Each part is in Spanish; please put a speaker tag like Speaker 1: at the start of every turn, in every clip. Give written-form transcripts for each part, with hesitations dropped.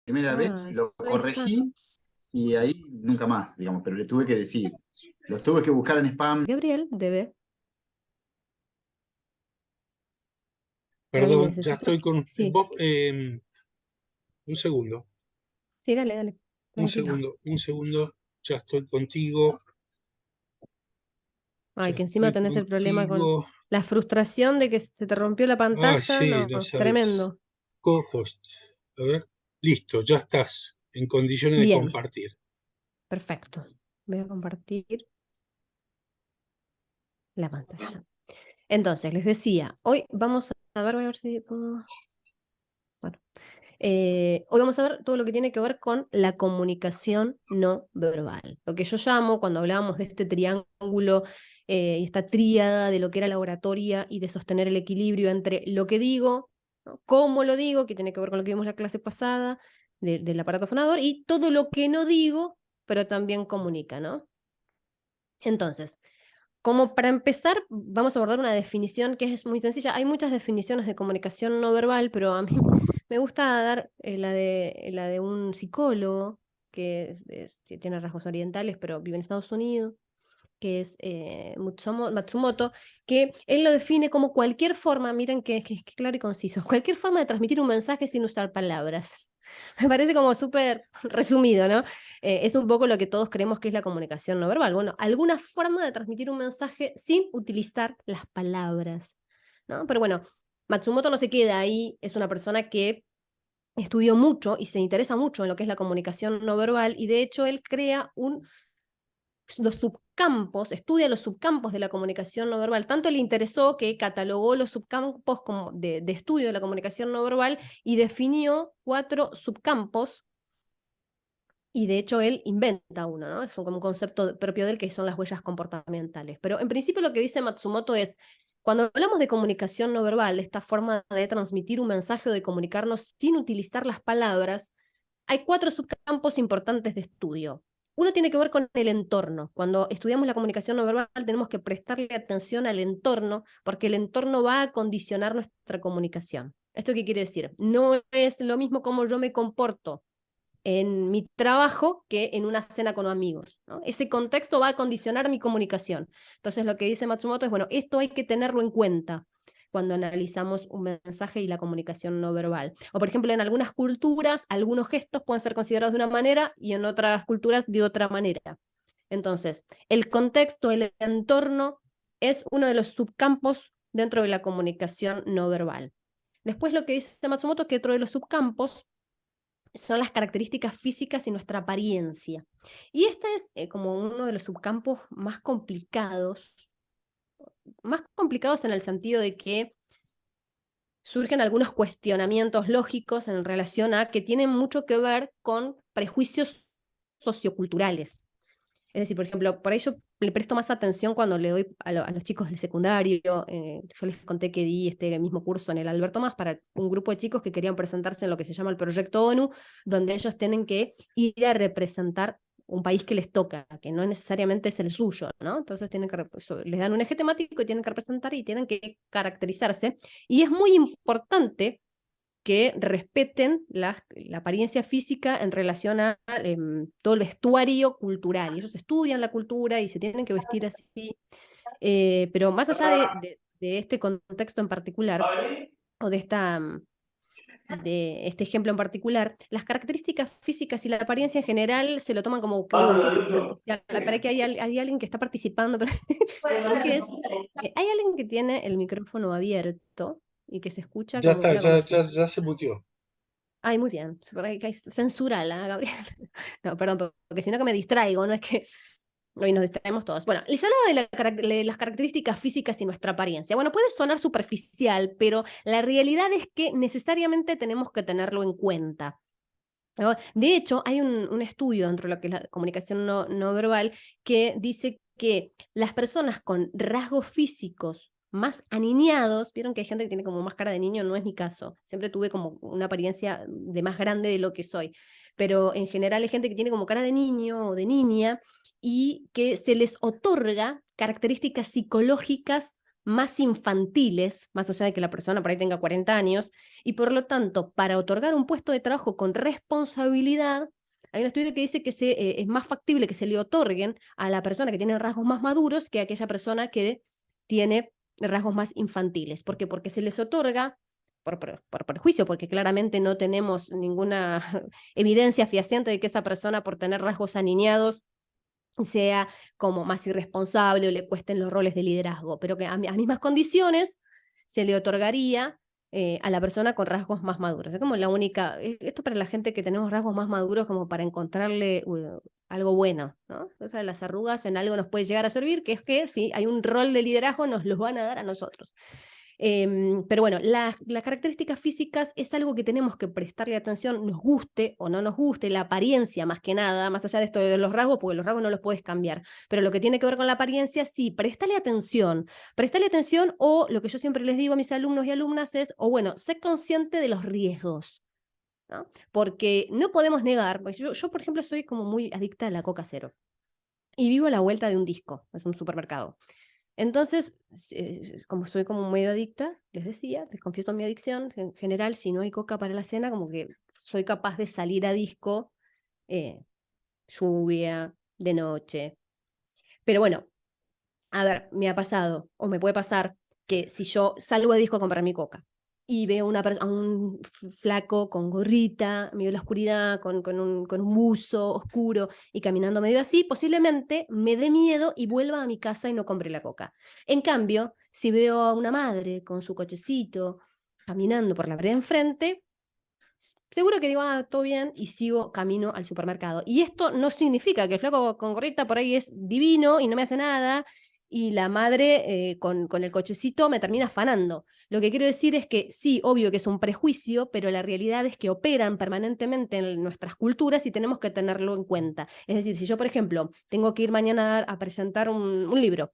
Speaker 1: primera vez y
Speaker 2: Ah,
Speaker 1: lo
Speaker 2: ahí está.
Speaker 1: corregí y ahí nunca más, digamos, pero le tuve que decir. Los tuve que buscar en spam.
Speaker 2: Gabriel debe. Gaby,
Speaker 3: Perdón, ya
Speaker 2: necesito.
Speaker 3: estoy con
Speaker 2: Sí,
Speaker 3: vos. Un segundo,
Speaker 2: sí, dale, dale. Tranquilo.
Speaker 3: un segundo, ya estoy contigo,
Speaker 2: Ay,
Speaker 3: ya
Speaker 2: que encima
Speaker 3: estoy
Speaker 2: tenés el problema con
Speaker 3: contigo.
Speaker 2: la frustración de que se te rompió la
Speaker 3: Ah,
Speaker 2: pantalla.
Speaker 3: sí,
Speaker 2: No,
Speaker 3: no sabes.
Speaker 2: tremendo.
Speaker 3: Co-host. A ver, listo, ya estás en condiciones de
Speaker 2: Bien,
Speaker 3: compartir.
Speaker 2: perfecto. Voy a compartir la pantalla. Entonces, les decía, hoy vamos a ver, voy a ver si puedo. Bueno, hoy vamos a ver todo lo que tiene que ver con la comunicación no verbal. Lo que yo llamo, cuando hablábamos de este triángulo y esta tríada de lo que era la oratoria y de sostener el equilibrio entre lo que digo, ¿no? Cómo lo digo, que tiene que ver con lo que vimos en la clase pasada, del aparato fonador, y todo lo que no digo, pero también comunica, ¿no? Entonces, como para empezar, vamos a abordar una definición que es muy sencilla. Hay muchas definiciones de comunicación no verbal, pero a mí me gusta dar la de un psicólogo que tiene rasgos orientales, pero vive en Estados Unidos, que es Matsumoto, que él lo define como cualquier forma, miren que claro y conciso, cualquier forma de transmitir un mensaje sin usar palabras. Me parece como súper resumido, ¿no? Es un poco lo que todos creemos que es la comunicación no verbal. Bueno, alguna forma de transmitir un mensaje sin utilizar las palabras, ¿no? Pero bueno, Matsumoto no se queda ahí, es una persona que estudió mucho y se interesa mucho en lo que es la comunicación no verbal y de hecho él crea los subcampos, estudia los subcampos de la comunicación no verbal. Tanto le interesó que catalogó los subcampos como de estudio de la comunicación no verbal y definió 4 subcampos y de hecho él inventa uno, ¿no? Es como un concepto propio de él que son las huellas comportamentales. Pero en principio lo que dice Matsumoto es, cuando hablamos de comunicación no verbal, de esta forma de transmitir un mensaje o de comunicarnos sin utilizar las palabras, hay 4 subcampos importantes de estudio. Uno tiene que ver con el entorno. Cuando estudiamos la comunicación no verbal tenemos que prestarle atención al entorno porque el entorno va a condicionar nuestra comunicación. ¿Esto qué quiere decir? No es lo mismo como yo me comporto en mi trabajo que en una cena con amigos, ¿no? Ese contexto va a condicionar mi comunicación. Entonces lo que dice Matsumoto es, bueno, esto hay que tenerlo en cuenta cuando analizamos un mensaje y la comunicación no verbal. O por ejemplo, en algunas culturas, algunos gestos pueden ser considerados de una manera y en otras culturas de otra manera. Entonces, el contexto, el entorno, es uno de los subcampos dentro de la comunicación no verbal. Después lo que dice Matsumoto es que otro de los subcampos son las características físicas y nuestra apariencia. Y este es como uno de los subcampos más complicados en el sentido de que surgen algunos cuestionamientos lógicos en relación a que tienen mucho que ver con prejuicios socioculturales. Es decir, por ejemplo, por eso le presto más atención cuando le doy a los chicos del secundario. Yo les conté que di este mismo curso en el Alberto Más para un grupo de chicos que querían presentarse en lo que se llama el Proyecto ONU, donde ellos tienen que ir a representar un país que les toca, que no necesariamente es el suyo, ¿no? Entonces tienen que, les dan un eje temático y tienen que representar y tienen que caracterizarse. Y es muy importante que respeten la apariencia física en relación a todo el vestuario cultural. Y ellos estudian la cultura y se tienen que vestir así. Pero más allá de este contexto en particular, o de este ejemplo en particular, las características físicas y la apariencia en general se lo toman como que, uy, que es superficial. Para que hay alguien que está participando, pero creo que es, hay alguien que tiene el micrófono abierto y que se escucha
Speaker 3: Ya
Speaker 2: como
Speaker 3: está,
Speaker 2: una conversación.
Speaker 3: ya se muteó.
Speaker 2: Ay, muy bien. Censurala, Gabriel. No, perdón, porque si no que me distraigo, no es que hoy nos distraemos todos. Bueno, les hablaba de las características físicas y nuestra apariencia. Bueno, puede sonar superficial, pero la realidad es que necesariamente tenemos que tenerlo en cuenta, ¿no? De hecho, hay un estudio dentro de lo que es la comunicación no verbal que dice que las personas con rasgos físicos más aniñados, vieron que hay gente que tiene como más cara de niño, no es mi caso, siempre tuve como una apariencia de más grande de lo que soy, pero en general hay gente que tiene como cara de niño o de niña y que se les otorga características psicológicas más infantiles, más allá de que la persona por ahí tenga 40 años, y por lo tanto, para otorgar un puesto de trabajo con responsabilidad, hay un estudio que dice que es más factible que se le otorguen a la persona que tiene rasgos más maduros que a aquella persona que tiene rasgos más infantiles. ¿Por qué? Porque se les otorga por prejuicio, porque claramente no tenemos ninguna evidencia fehaciente de que esa persona, por tener rasgos aniñados, sea como más irresponsable o le cuesten los roles de liderazgo, pero que a mismas condiciones se le otorgaría a la persona con rasgos más maduros. Es como la única, esto para la gente que tenemos rasgos más maduros, como para encontrarle algo bueno, ¿no? O sea, las arrugas en algo nos puede llegar a servir, que es que si hay un rol de liderazgo, nos los van a dar a nosotros. Pero bueno, las características físicas es algo que tenemos que prestarle atención, nos guste o no nos guste, la apariencia más que nada, más allá de esto de los rasgos, porque los rasgos no los puedes cambiar, pero lo que tiene que ver con la apariencia, sí, prestale atención o lo que yo siempre les digo a mis alumnos y alumnas es, o bueno, sé consciente de los riesgos, ¿no? Porque no podemos negar, yo por ejemplo soy como muy adicta a la Coca Cero y vivo a la vuelta de un disco, es un supermercado. Entonces, como soy como medio adicta, les decía, les confieso mi adicción, en general, si no hay coca para la cena, como que soy capaz de salir a disco, lluvia, de noche. Pero bueno, a ver, me ha pasado, o me puede pasar, que si yo salgo de disco a comprar mi coca y veo a un flaco con gorrita, medio en la oscuridad, con un buzo oscuro y caminando medio así, posiblemente me dé miedo y vuelva a mi casa y no compre la coca. En cambio, si veo a una madre con su cochecito caminando por la vereda enfrente, seguro que digo, todo bien, y sigo camino al supermercado. Y esto no significa que el flaco con gorrita por ahí es divino y no me hace nada, y la madre con el cochecito me termina afanando. Lo que quiero decir es que sí, obvio que es un prejuicio, pero la realidad es que operan permanentemente en nuestras culturas y tenemos que tenerlo en cuenta. Es decir, si yo, por ejemplo, tengo que ir mañana a presentar un libro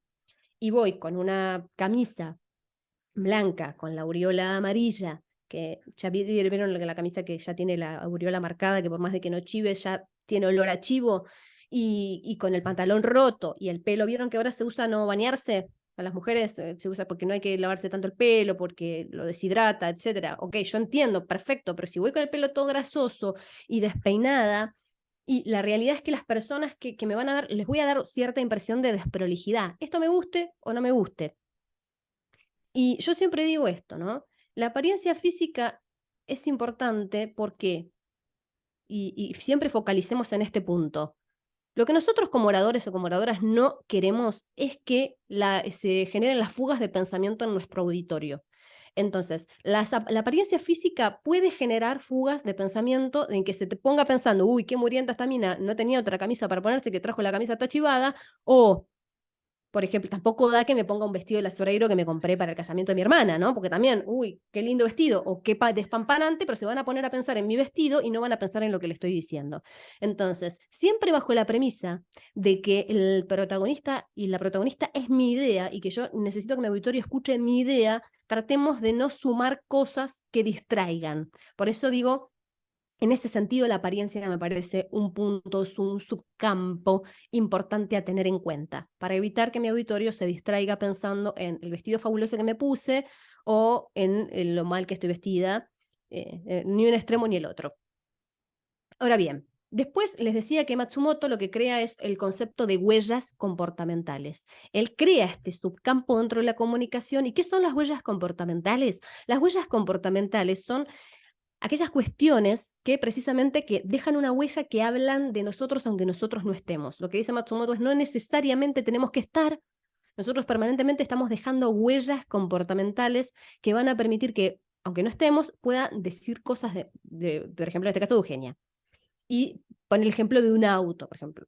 Speaker 2: y voy con una camisa blanca con la aureola amarilla, que ya vieron la camisa que ya tiene la aureola marcada, que por más de que no chive, ya tiene olor a chivo, y con el pantalón roto y el pelo, ¿vieron que ahora se usa no bañarse? A las mujeres se usa porque no hay que lavarse tanto el pelo, porque lo deshidrata, etcétera. Ok, yo entiendo, perfecto, pero si voy con el pelo todo grasoso y despeinada, y la realidad es que las personas que me van a ver, les voy a dar cierta impresión de desprolijidad. Esto me guste o no me guste. Y yo siempre digo esto, ¿no? La apariencia física es importante porque, y siempre focalicemos en este punto, lo que nosotros como oradores o como oradoras no queremos es que se generen las fugas de pensamiento en nuestro auditorio. Entonces, la apariencia física puede generar fugas de pensamiento en que se te ponga pensando, uy, qué murienta esta mina, no tenía otra camisa para ponerse, que trajo la camisa toda chivada, o por ejemplo, tampoco da que me ponga un vestido de lazoreiro que me compré para el casamiento de mi hermana, ¿no? Porque también, uy, qué lindo vestido, o qué despampanante, pero se van a poner a pensar en mi vestido y no van a pensar en lo que le estoy diciendo. Entonces, siempre bajo la premisa de que el protagonista y la protagonista es mi idea y que yo necesito que mi auditorio escuche mi idea, tratemos de no sumar cosas que distraigan. Por eso digo, en ese sentido, la apariencia me parece un punto, un subcampo importante a tener en cuenta, para evitar que mi auditorio se distraiga pensando en el vestido fabuloso que me puse o en lo mal que estoy vestida, ni un extremo ni el otro. Ahora bien, después les decía que Matsumoto lo que crea es el concepto de huellas comportamentales. Él crea este subcampo dentro de la comunicación. ¿Y qué son las huellas comportamentales? Las huellas comportamentales son aquellas cuestiones que precisamente que dejan una huella que hablan de nosotros aunque nosotros no estemos. Lo que dice Matsumoto es no necesariamente tenemos que estar, nosotros permanentemente estamos dejando huellas comportamentales que van a permitir que, aunque no estemos, pueda decir cosas por ejemplo, en este caso de Eugenia. Y pone el ejemplo de un auto, por ejemplo.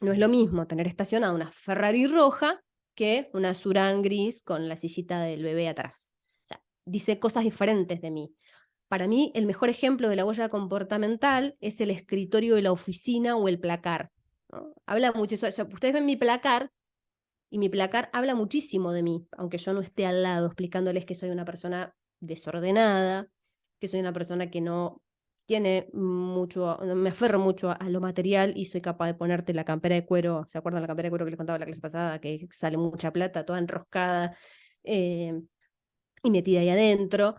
Speaker 2: No es lo mismo tener estacionada una Ferrari roja que una Surán gris con la sillita del bebé atrás. O sea, dice cosas diferentes de mí. Para mí, el mejor ejemplo de la huella comportamental es el escritorio de la oficina o el placar, ¿no? Habla mucho, ustedes ven mi placar, y mi placar habla muchísimo de mí, aunque yo no esté al lado explicándoles que soy una persona desordenada, que soy una persona que no tiene mucho, me aferro mucho a lo material y soy capaz de ponerte la campera de cuero, ¿se acuerdan la campera de cuero que les contaba la clase pasada? Que sale mucha plata, toda enroscada, y metida ahí adentro,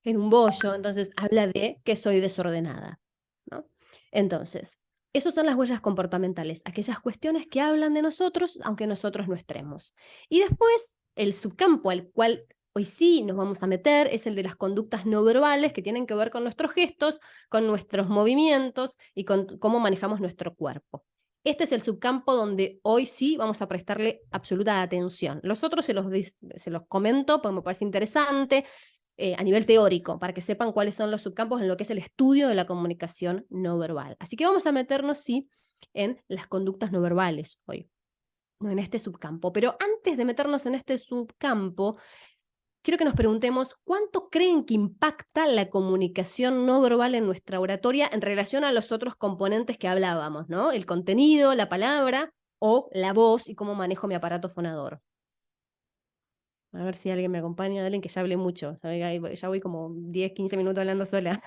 Speaker 2: en un bollo, entonces habla de que soy desordenada, ¿no? Entonces, esas son las huellas comportamentales, aquellas cuestiones que hablan de nosotros, aunque nosotros no estemos. Y después, el subcampo al cual hoy sí nos vamos a meter es el de las conductas no verbales, que tienen que ver con nuestros gestos, con nuestros movimientos y con cómo manejamos nuestro cuerpo. Este es el subcampo donde hoy sí vamos a prestarle absoluta atención. Los otros se los comento porque me parece interesante, a nivel teórico, para que sepan cuáles son los subcampos en lo que es el estudio de la comunicación no verbal. Así que vamos a meternos, sí, en las conductas no verbales hoy, no en este subcampo. Pero antes de meternos en este subcampo, quiero que nos preguntemos cuánto creen que impacta la comunicación no verbal en nuestra oratoria en relación a los otros componentes que hablábamos, ¿no? El contenido, la palabra o la voz y cómo manejo mi aparato fonador. A ver si alguien me acompaña, alguien que ya hablé mucho. Ya voy como 10, 15 minutos hablando sola.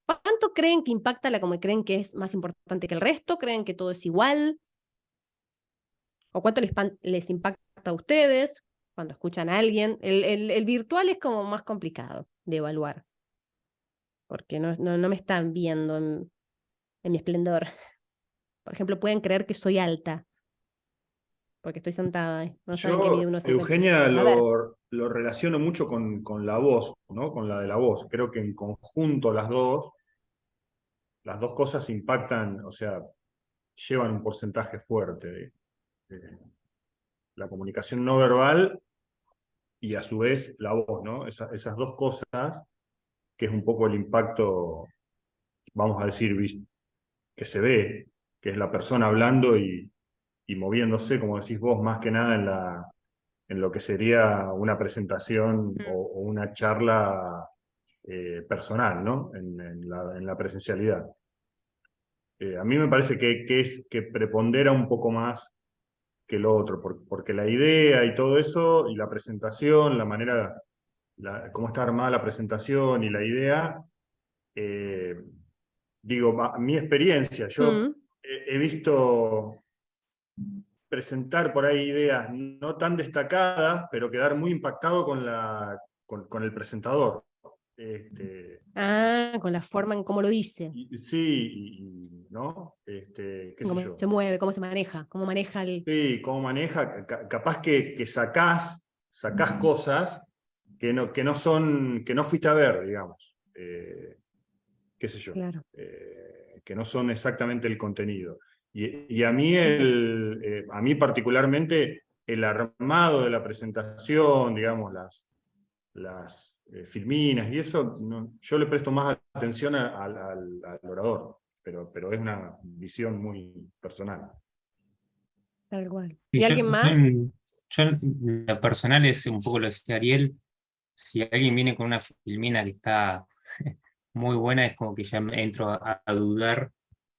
Speaker 2: ¿Cuánto creen que impacta creen que es más importante que el resto? ¿Creen que todo es igual? ¿O cuánto les impacta a ustedes cuando escuchan a alguien? El virtual es como más complicado de evaluar, porque no me están viendo en mi esplendor. Por ejemplo, pueden creer que soy alta, porque estoy sentada, no saben que mide
Speaker 4: Yo,
Speaker 2: unos
Speaker 4: Eugenia,
Speaker 2: 55. A ver.
Speaker 4: lo relaciono mucho con la voz, ¿no? Con la de la voz. Creo que en conjunto las dos cosas impactan, o sea, llevan un porcentaje fuerte de la comunicación no verbal y a su vez la voz, ¿no? Esas dos cosas, que es un poco el impacto, vamos a decir, que se ve, que es la persona hablando y moviéndose, como decís vos, más que nada en lo que sería una presentación o una charla personal, ¿no? En la presencialidad. A mí me parece que prepondera un poco más que lo otro, porque la idea y todo eso, y la presentación, la manera, cómo está armada la presentación y la idea, digo, mi experiencia, yo he visto presentar por ahí ideas no tan destacadas, pero quedar muy impactado con el presentador.
Speaker 2: Con la forma en cómo lo dice,
Speaker 4: Sí, ¿no? Qué sé
Speaker 2: cómo
Speaker 4: yo.
Speaker 2: se mueve, cómo se maneja, cómo maneja el...
Speaker 4: Sí, cómo maneja, capaz que sacás cosas que no son, que no fuiste a ver, digamos. Qué sé yo.
Speaker 2: Claro.
Speaker 4: Que no son exactamente el contenido. Y a mí, a mí particularmente, el armado de la presentación, digamos, las filminas y eso, yo le presto más atención al orador, pero es una visión muy personal.
Speaker 2: Tal cual.
Speaker 5: Y
Speaker 2: ¿Y alguien más?
Speaker 5: lo personal es un poco lo que decía Ariel. Si alguien viene con una filmina que está muy buena, es como que ya me entro a dudar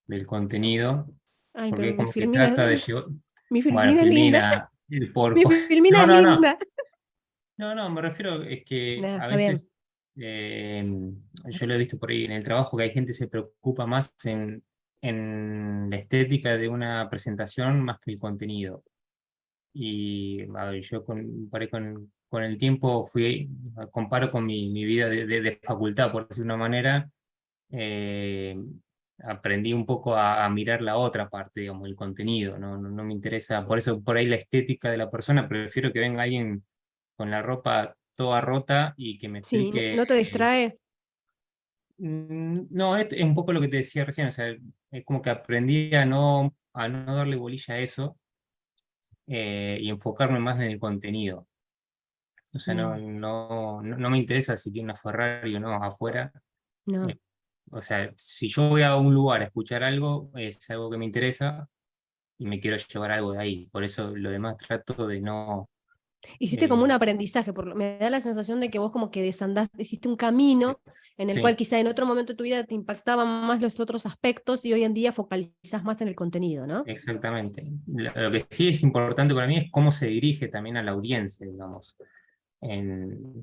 Speaker 5: del contenido,
Speaker 2: Ay, pero
Speaker 5: porque es
Speaker 2: mi
Speaker 5: como que
Speaker 2: filmina,
Speaker 5: trata de llevar,
Speaker 2: mi
Speaker 5: bueno,
Speaker 2: filmina es linda.
Speaker 5: filmina,
Speaker 2: Mi filmina
Speaker 5: no,
Speaker 2: es
Speaker 5: no, no,
Speaker 2: linda.
Speaker 5: no, me refiero es que
Speaker 2: Nah,
Speaker 5: a
Speaker 2: está bien.
Speaker 5: veces yo lo he visto por ahí en el trabajo, que hay gente que se preocupa más en la estética de una presentación más que el contenido. Y a ver, yo por ahí con el tiempo comparo con mi vida de facultad, por decir de una manera, eh, aprendí un poco a mirar la otra parte, digamos, el contenido, no me interesa, por eso por ahí la estética de la persona, prefiero que venga alguien con la ropa toda rota y que me
Speaker 2: Sí,
Speaker 5: explique.
Speaker 2: ¿no te distrae?
Speaker 5: No, es un poco lo que te decía recién, o sea, es como que aprendí a no darle bolilla a eso, y enfocarme más en el contenido. O sea,
Speaker 2: Bien.
Speaker 5: no me interesa si tiene una Ferrari o no afuera.
Speaker 2: No.
Speaker 5: Eh, o sea, si yo voy a un lugar a escuchar algo, es algo que me interesa y me quiero llevar algo de ahí. Por eso lo demás trato de no...
Speaker 2: Hiciste como un
Speaker 5: eh,
Speaker 2: aprendizaje, me da la sensación de que vos como que desandaste, hiciste un camino en el cual
Speaker 5: sí,
Speaker 2: quizá en otro momento de tu vida te impactaban más los otros aspectos y hoy en día focalizás más en el contenido, ¿no?
Speaker 5: exactamente. Lo que sí es importante para mí es cómo se dirige también a la audiencia, digamos.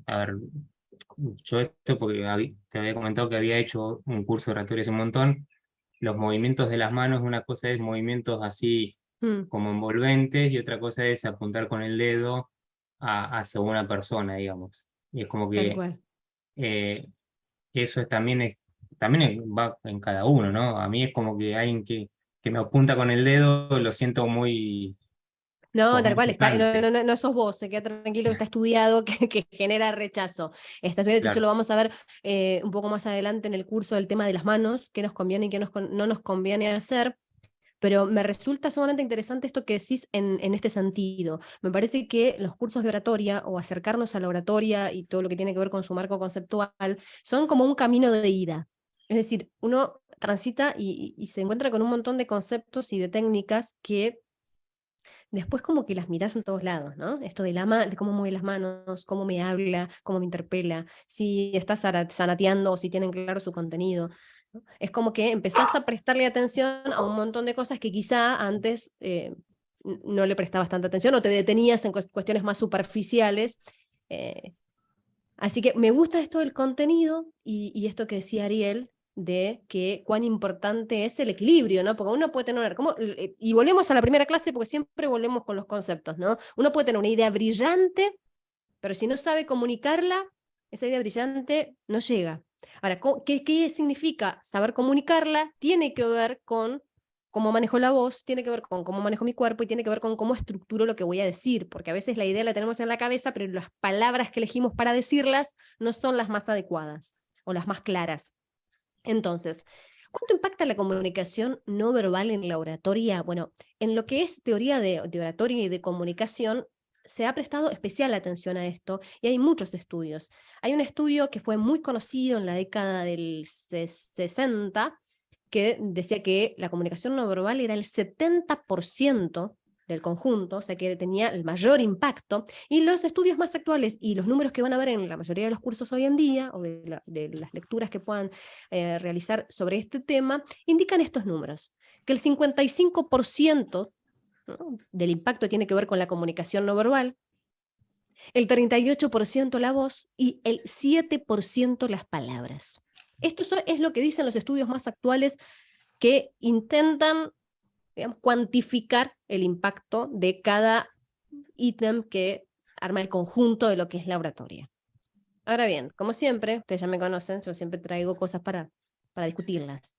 Speaker 5: A ver, yo esto porque te había comentado que había hecho un curso de oratoria hace un montón. Los movimientos de las manos, una cosa es movimientos así
Speaker 2: Mm,
Speaker 5: como envolventes y otra cosa es apuntar con el dedo hacia una persona, digamos. Y es como
Speaker 2: Tal
Speaker 5: que
Speaker 2: cual.
Speaker 5: eso va en cada uno, ¿no? A mí es como que alguien que me apunta con el dedo, lo siento muy,
Speaker 2: No,
Speaker 5: como
Speaker 2: tal
Speaker 5: muy
Speaker 2: cual, está, no,
Speaker 5: distante,
Speaker 2: no sos vos, se queda tranquilo que está estudiado, que genera rechazo. Está estudiado, eso
Speaker 5: claro.
Speaker 2: lo vamos a ver un poco más adelante en el curso del tema de las manos, qué nos conviene y qué no nos conviene hacer. Pero me resulta sumamente interesante esto que decís en este sentido. Me parece que los cursos de oratoria o acercarnos a la oratoria y todo lo que tiene que ver con su marco conceptual son como un camino de ida. Es decir, uno transita y se encuentra con un montón de conceptos y de técnicas que después como que las mirás en todos lados, ¿no? Esto de cómo mueve las manos, cómo me habla, cómo me interpela, si está zanateando o si tienen claro su contenido. ¿No? Es como que empezás a prestarle atención a un montón de cosas que quizá antes no le prestabas tanta atención o te detenías en cuestiones más superficiales. eh, Así que me gusta esto del contenido y esto que decía Ariel, de que cuán importante es el equilibrio, ¿no? Porque uno puede tener, y volvemos a la primera clase porque siempre volvemos con los conceptos, ¿no? Uno puede tener una idea brillante, pero si no sabe comunicarla, esa idea brillante no llega. Ahora, ¿qué significa saber comunicarla? Tiene que ver con cómo manejo la voz, tiene que ver con cómo manejo mi cuerpo y tiene que ver con cómo estructuro lo que voy a decir, porque a veces la idea la tenemos en la cabeza, pero las palabras que elegimos para decirlas no son las más adecuadas o las más claras. Entonces, ¿cuánto impacta la comunicación no verbal en la oratoria? Bueno, en lo que es teoría de oratoria y de comunicación, se ha prestado especial atención a esto y hay muchos estudios. Hay un estudio que fue muy conocido en la década del 60 que decía que la comunicación no verbal era el 70% del conjunto, o sea que tenía el mayor impacto, y los estudios más actuales y los números que van a ver en la mayoría de los cursos hoy en día, o de las lecturas que puedan realizar sobre este tema, indican estos números, que el 55%, ¿no?, del impacto tiene que ver con la comunicación no verbal, el 38% la voz y el 7% las palabras. Esto es lo que dicen los estudios más actuales que intentan, digamos, cuantificar el impacto de cada ítem que arma el conjunto de lo que es la oratoria. Ahora bien, como siempre, ustedes ya me conocen, yo siempre traigo cosas para discutirlas.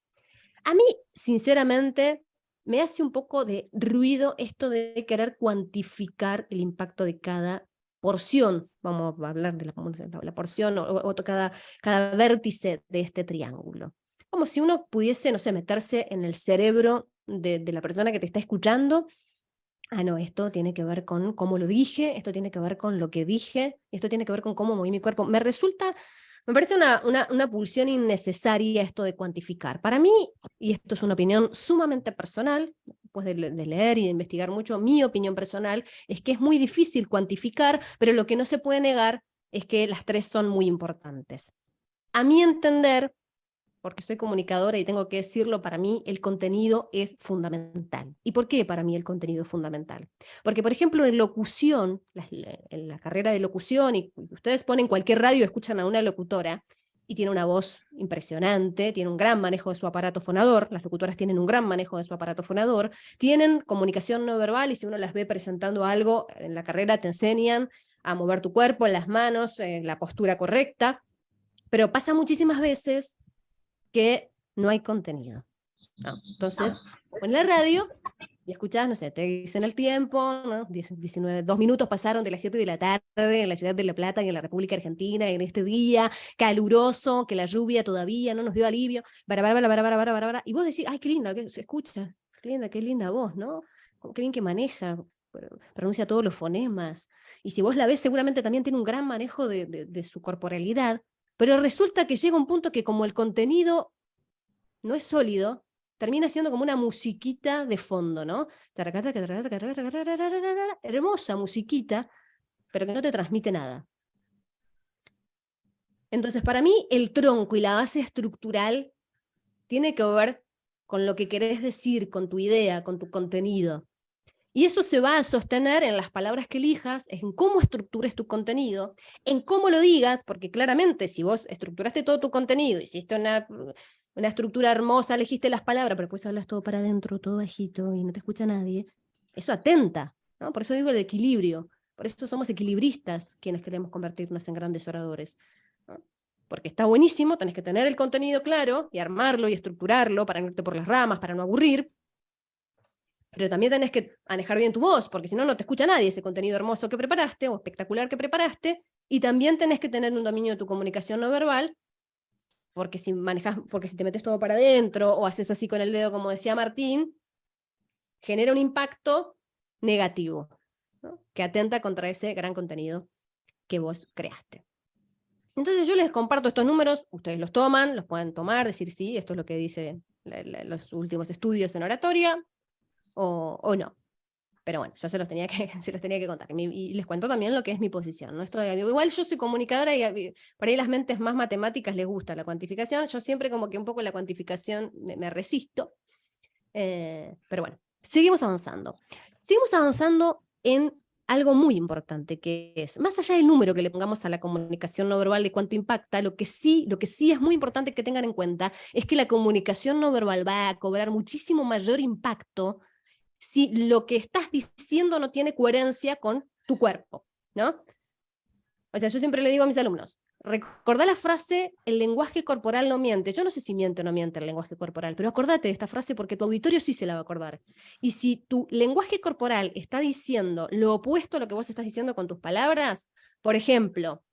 Speaker 2: A mí, sinceramente, me hace un poco de ruido esto de querer cuantificar el impacto de cada porción, vamos a hablar de la porción o cada vértice de este triángulo. Como si uno pudiese, no sé, meterse en el cerebro de la persona que te está escuchando. Ah, no, esto tiene que ver con cómo lo dije, esto tiene que ver con lo que dije, esto tiene que ver con cómo moví mi cuerpo. Me parece una pulsión innecesaria esto de cuantificar. Para mí, y esto es una opinión sumamente personal, después de leer y de investigar mucho, mi opinión personal es que es muy difícil cuantificar, pero lo que no se puede negar es que las tres son muy importantes. A mi entender, porque soy comunicadora y tengo que decirlo, para mí el contenido es fundamental. ¿Y por qué para mí el contenido es fundamental? Porque, por ejemplo, en locución, en la carrera de locución, y ustedes ponen cualquier radio y escuchan a una locutora, y tiene una voz impresionante, tiene un gran manejo de su aparato fonador, las locutoras tienen un gran manejo de su aparato fonador, tienen comunicación no verbal, y si uno las ve presentando algo en la carrera te enseñan a mover tu cuerpo, las manos, la postura correcta, pero pasa muchísimas veces que no hay contenido, ¿no? Entonces, pones la radio y escuchás, no sé, te dicen el tiempo, ¿no? 2 minutos pasaron de las 7 de la tarde en la ciudad de La Plata y en la República Argentina, en este día caluroso, que la lluvia todavía no nos dio alivio, y vos decís, ay, qué linda, que se escucha, qué linda voz, ¿no? Qué bien que maneja, pronuncia todos los fonemas, y si vos la ves seguramente también tiene un gran manejo de su corporalidad, pero resulta que llega un punto que como el contenido no es sólido, termina siendo como una musiquita de fondo, ¿no? Hermosa musiquita, pero que no te transmite nada. Entonces, para mí, el tronco y la base estructural tiene que ver con lo que querés decir, con tu idea, con tu contenido. Y eso se va a sostener en las palabras que elijas, en cómo estructures tu contenido, en cómo lo digas, porque claramente si vos estructuraste todo tu contenido, hiciste una estructura hermosa, elegiste las palabras, pero después hablas todo para adentro, todo bajito, y no te escucha nadie, eso atenta, ¿no? Por eso digo el equilibrio. Por eso somos equilibristas quienes queremos convertirnos en grandes oradores, ¿no? Porque está buenísimo, tenés que tener el contenido claro y armarlo y estructurarlo para no irte por las ramas, para no aburrir, pero también tenés que manejar bien tu voz, porque si no, no te escucha nadie ese contenido hermoso que preparaste o espectacular que preparaste, y también tenés que tener un dominio de tu comunicación no verbal, porque porque si te metes todo para adentro o haces así con el dedo, como decía Martín, genera un impacto negativo, ¿no? Que atenta contra ese gran contenido que vos creaste. Entonces yo les comparto estos números, ustedes los toman, los pueden tomar, decir sí, esto es lo que dice los últimos estudios en oratoria, o no. Pero bueno, yo se los tenía que contar. Y les cuento también lo que es mi posición, ¿no? Igual yo soy comunicadora y por ahí las mentes más matemáticas les gusta la cuantificación. Yo siempre como que un poco la cuantificación me resisto. Pero bueno, seguimos avanzando. Seguimos avanzando en algo muy importante, que es, más allá del número que le pongamos a la comunicación no verbal, de cuánto impacta, lo que sí es muy importante que tengan en cuenta es que la comunicación no verbal va a cobrar muchísimo mayor impacto si lo que estás diciendo no tiene coherencia con tu cuerpo, ¿no? O sea, yo siempre le digo a mis alumnos, recordá la frase, el lenguaje corporal no miente. Yo no sé si miente o no miente el lenguaje corporal, pero acordate de esta frase porque tu auditorio sí se la va a acordar. Y si tu lenguaje corporal está diciendo lo opuesto a lo que vos estás diciendo con tus palabras, por ejemplo,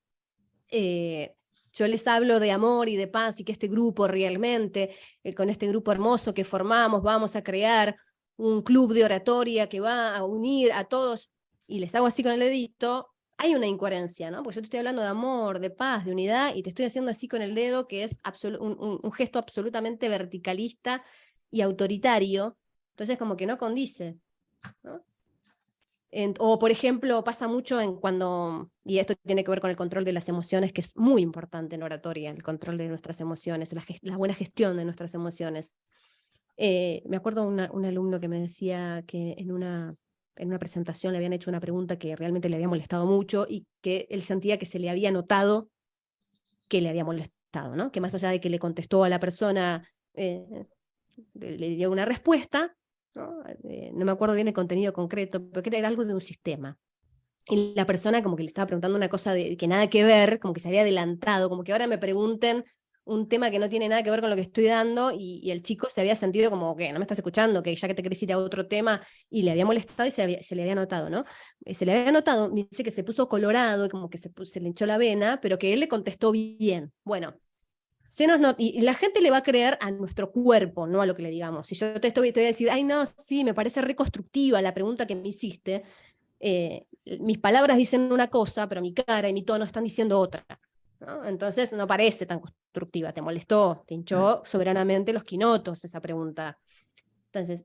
Speaker 2: yo les hablo de amor y de paz y que este grupo realmente, con este grupo hermoso que formamos, vamos a crear un club de oratoria que va a unir a todos, y les hago así con el dedito, hay una incoherencia, ¿no? Porque yo te estoy hablando de amor, de paz, de unidad, y te estoy haciendo así con el dedo, que es un gesto absolutamente verticalista y autoritario, entonces como que no condice, ¿no? O, por ejemplo, pasa mucho y esto tiene que ver con el control de las emociones, que es muy importante en oratoria, el control de nuestras emociones, la buena gestión de nuestras emociones. Me acuerdo un alumno que me decía que en una presentación le habían hecho una pregunta que realmente le había molestado mucho y que él sentía que se le había notado que le había molestado, ¿no? Que más allá de que le contestó a la persona, le dio una respuesta, ¿no? No me acuerdo bien el contenido concreto, pero que era algo de un sistema. Y la persona como que le estaba preguntando una cosa que nada que ver, como que se había adelantado, como que ahora me pregunten un tema que no tiene nada que ver con lo que estoy dando, y el chico se había sentido como que no me estás escuchando, que ya que te querés ir a otro tema, y le había molestado y se le había notado, ¿no? Se le había notado, dice que se puso colorado, como que se le hinchó la vena, pero que él le contestó bien. Bueno, y la gente le va a creer a nuestro cuerpo, no a lo que le digamos. Si yo te voy a decir, ay no, sí, me parece reconstructiva la pregunta que me hiciste, mis palabras dicen una cosa, pero mi cara y mi tono están diciendo otra, ¿no? Entonces no parece tan constructiva, te molestó, te hinchó soberanamente los quinotos esa pregunta. Entonces,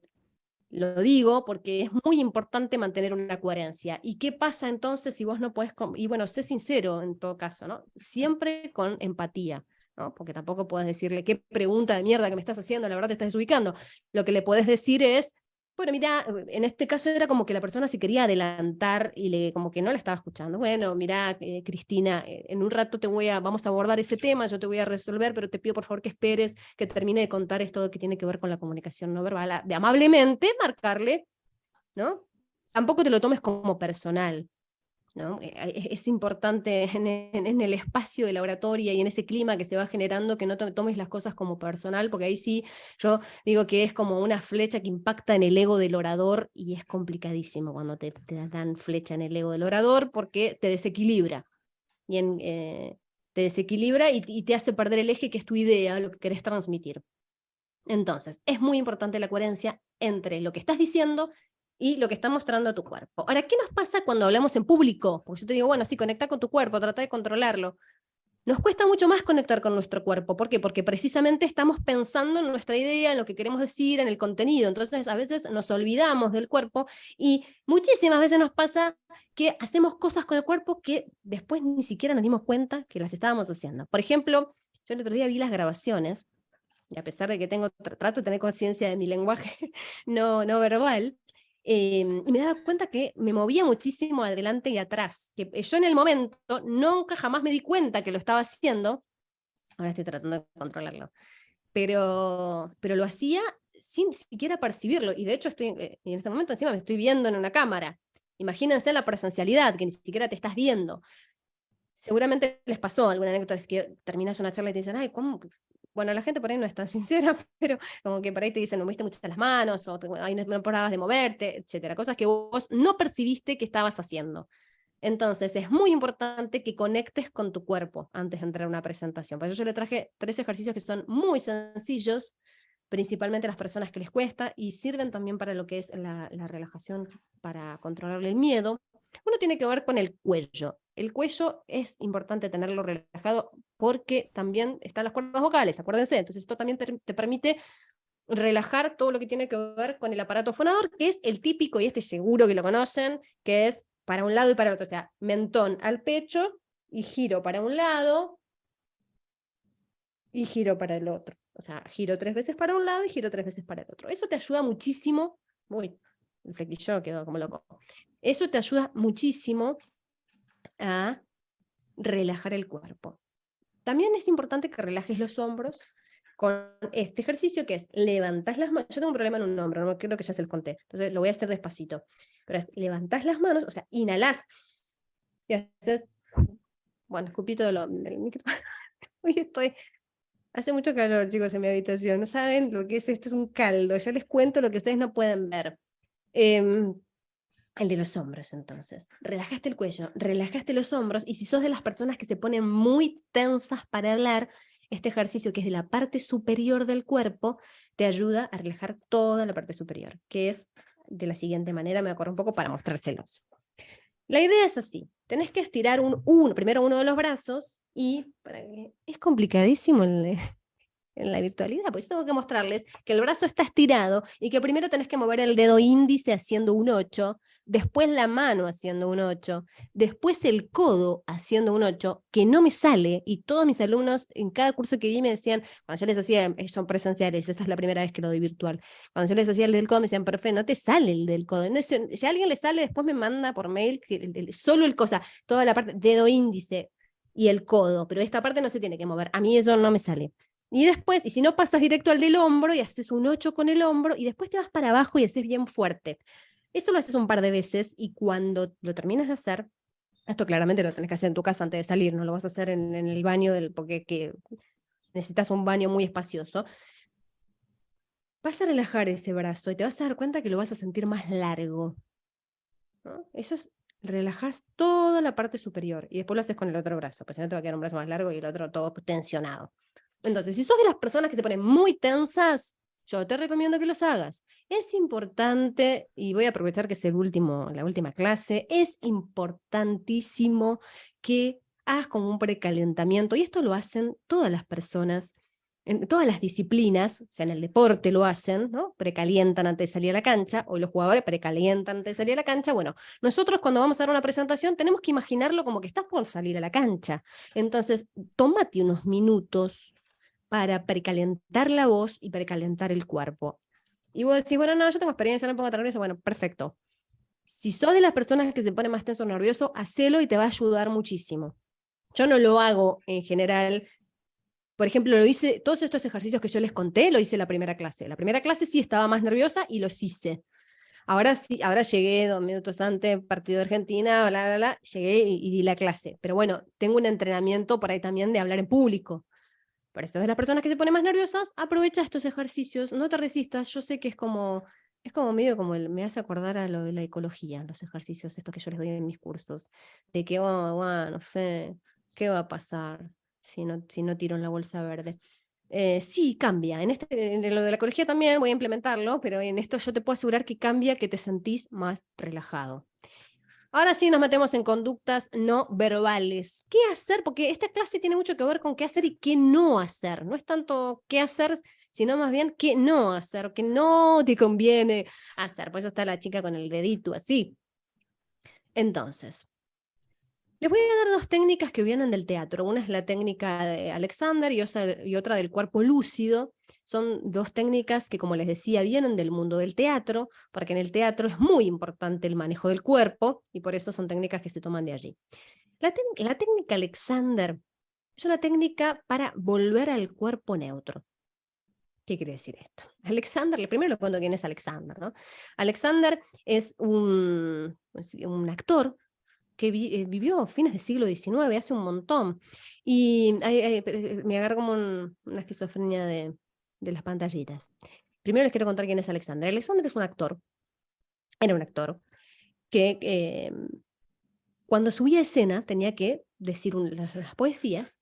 Speaker 2: lo digo porque es muy importante mantener una coherencia. ¿Y qué pasa entonces si vos no podés? Y bueno, sé sincero en todo caso, ¿no? Siempre con empatía, ¿no? Porque tampoco podés decirle qué pregunta de mierda que me estás haciendo, la verdad te estás desubicando. Lo que le podés decir es, bueno, mira, en este caso era como que la persona se quería adelantar y como que no la estaba escuchando. Bueno, mira, Cristina, en un rato vamos a abordar ese tema, yo te voy a resolver, pero te pido por favor que esperes que termine de contar esto que tiene que ver con la comunicación no verbal. De amablemente marcarle, ¿no? Tampoco te lo tomes como personal, ¿no? Es importante en el espacio de la oratoria y en ese clima que se va generando que no tomes las cosas como personal, porque ahí sí yo digo que es como una flecha que impacta en el ego del orador, y es complicadísimo cuando te dan flecha en el ego del orador porque te desequilibra. Te desequilibra y te hace perder el eje que es tu idea, lo que querés transmitir. Entonces, es muy importante la coherencia entre lo que estás diciendo y lo que está mostrando tu cuerpo. Ahora, ¿qué nos pasa cuando hablamos en público? Porque yo te digo, bueno, sí, conecta con tu cuerpo, trata de controlarlo. Nos cuesta mucho más conectar con nuestro cuerpo. ¿Por qué? Porque precisamente estamos pensando en nuestra idea, en lo que queremos decir, en el contenido. Entonces, a veces nos olvidamos del cuerpo y muchísimas veces nos pasa que hacemos cosas con el cuerpo que después ni siquiera nos dimos cuenta que las estábamos haciendo. Por ejemplo, yo el otro día vi las grabaciones, y a pesar de que trato de tener conciencia de mi lenguaje no verbal, y me daba cuenta que me movía muchísimo adelante y atrás, que yo en el momento nunca jamás me di cuenta que lo estaba haciendo, ahora estoy tratando de controlarlo, pero lo hacía sin siquiera percibirlo, y de hecho en este momento encima me estoy viendo en una cámara, Imagínense la presencialidad, que ni siquiera te estás viendo. Seguramente les pasó alguna anécdota, es que terminas una charla y te dicen, ay, ¿cómo? Bueno, la gente por ahí no es tan sincera, pero como que por ahí te dicen, no moviste mucho las manos, o ay, no parabas de moverte, etcétera. Cosas que vos no percibiste que estabas haciendo. Entonces, es muy importante que conectes con tu cuerpo antes de entrar a una presentación. Por eso yo le traje 3 ejercicios que son muy sencillos, principalmente a las personas que les cuesta, y sirven también para lo que es la relajación, para controlar el miedo. Uno tiene que ver con el cuello. El cuello es importante tenerlo relajado porque también están las cuerdas vocales, acuérdense. Entonces esto también te permite relajar todo lo que tiene que ver con el aparato fonador, que es el típico, y este seguro que lo conocen, que es para un lado y para el otro. O sea, mentón al pecho y giro para un lado y giro para el otro. O sea, giro 3 veces para un lado y giro 3 veces para el otro. Eso te ayuda muchísimo. Uy, el flequillo quedó como loco. Eso te ayuda muchísimo a relajar el cuerpo. También es importante que relajes los hombros con este ejercicio que es levantás las manos. Yo tengo un problema en un hombro, no creo que ya se lo conté, entonces lo voy a hacer despacito. Pero es levantás las manos, o sea, inhalás y haces, bueno, escupito del micrófono. Hoy hace mucho calor, chicos, en mi habitación. No saben lo que es esto, es un caldo. Yo les cuento lo que ustedes no pueden ver. El de los hombros, entonces. Relajaste el cuello, relajaste los hombros, y si sos de las personas que se ponen muy tensas para hablar, este ejercicio, que es de la parte superior del cuerpo, te ayuda a relajar toda la parte superior, que es de la siguiente manera, me acuerdo un poco para mostrárselos. La idea es así, tenés que estirar primero uno de los brazos, y es complicadísimo en la virtualidad, pues tengo que mostrarles que el brazo está estirado y que primero tenés que mover el dedo índice haciendo un 8, después la mano haciendo un 8, después el codo haciendo un 8, que no me sale, y todos mis alumnos en cada curso que di me decían, cuando yo les hacía, son presenciales, esta es la primera vez que lo doy virtual, cuando yo les hacía el del codo me decían, perfecto, no te sale el del codo. No, si a alguien le sale, después me manda por mail solo el cosa, toda la parte, dedo índice y el codo, pero esta parte no se tiene que mover, a mí eso no me sale. Y después, y si no, pasas directo al del hombro y haces un 8 con el hombro, y después te vas para abajo y haces bien fuerte. Eso lo haces un par de veces, y cuando lo terminas de hacer, esto claramente lo tenés que hacer en tu casa antes de salir, no lo vas a hacer en el baño, porque necesitas un baño muy espacioso. Vas a relajar ese brazo y te vas a dar cuenta que lo vas a sentir más largo, ¿no? Eso es, relajas toda la parte superior, y después lo haces con el otro brazo, pues si no te va a quedar un brazo más largo y el otro todo tensionado. Entonces, si sos de las personas que se ponen muy tensas, yo te recomiendo que los hagas. Es importante, y voy a aprovechar que es la última clase, es importantísimo que hagas como un precalentamiento, y esto lo hacen todas las personas, en todas las disciplinas, o sea, en el deporte lo hacen, ¿no? Precalientan antes de salir a la cancha, o los jugadores precalientan antes de salir a la cancha. Bueno, nosotros cuando vamos a dar una presentación tenemos que imaginarlo como que estás por salir a la cancha. Entonces, tómate unos minutos para precalentar la voz y precalentar el cuerpo. Y vos decís, bueno, no, yo tengo experiencia, no me pongo tan nervioso. Bueno, perfecto. Si sos de las personas que se pone más tenso o nervioso, hacelo y te va a ayudar muchísimo. Yo no lo hago en general. Por ejemplo, lo hice, todos estos ejercicios que yo les conté, lo hice en la primera clase. La primera clase sí estaba más nerviosa y los hice. Ahora sí, ahora llegué 2 minutos antes, partido de Argentina, bla, bla, bla, llegué y di la clase. Pero bueno, tengo un entrenamiento por ahí también de hablar en público. Para eso de las personas que se ponen más nerviosas, aprovecha estos ejercicios, no te resistas. Yo sé que es como medio como me hace acordar a lo de la ecología, los ejercicios estos que yo les doy en mis cursos, de que, no sé, ¿qué va a pasar si no tiro en la bolsa verde? Sí, cambia. En lo de la ecología también voy a implementarlo, pero en esto yo te puedo asegurar que cambia, que te sentís más relajado. Ahora sí nos metemos en conductas no verbales. ¿Qué hacer? Porque esta clase tiene mucho que ver con qué hacer y qué no hacer. No es tanto qué hacer, sino más bien qué no hacer, qué no te conviene hacer. Por eso está la chica con el dedito así. Entonces, les voy a dar 2 técnicas que vienen del teatro. Una es la técnica de Alexander y otra del cuerpo lúcido. Son 2 técnicas que, como les decía, vienen del mundo del teatro, porque en el teatro es muy importante el manejo del cuerpo, y por eso son técnicas que se toman de allí. La técnica Alexander es una técnica para volver al cuerpo neutro. ¿Qué quiere decir esto? Alexander, primero le cuento quién es Alexander, ¿no? Alexander es un actor que vivió a fines del siglo XIX, hace un montón. Y me agarra como una esquizofrenia de las pantallitas. Primero les quiero contar quién es Alexander. Alexander es un actor, era un actor, que cuando subía a escena tenía que decir las poesías,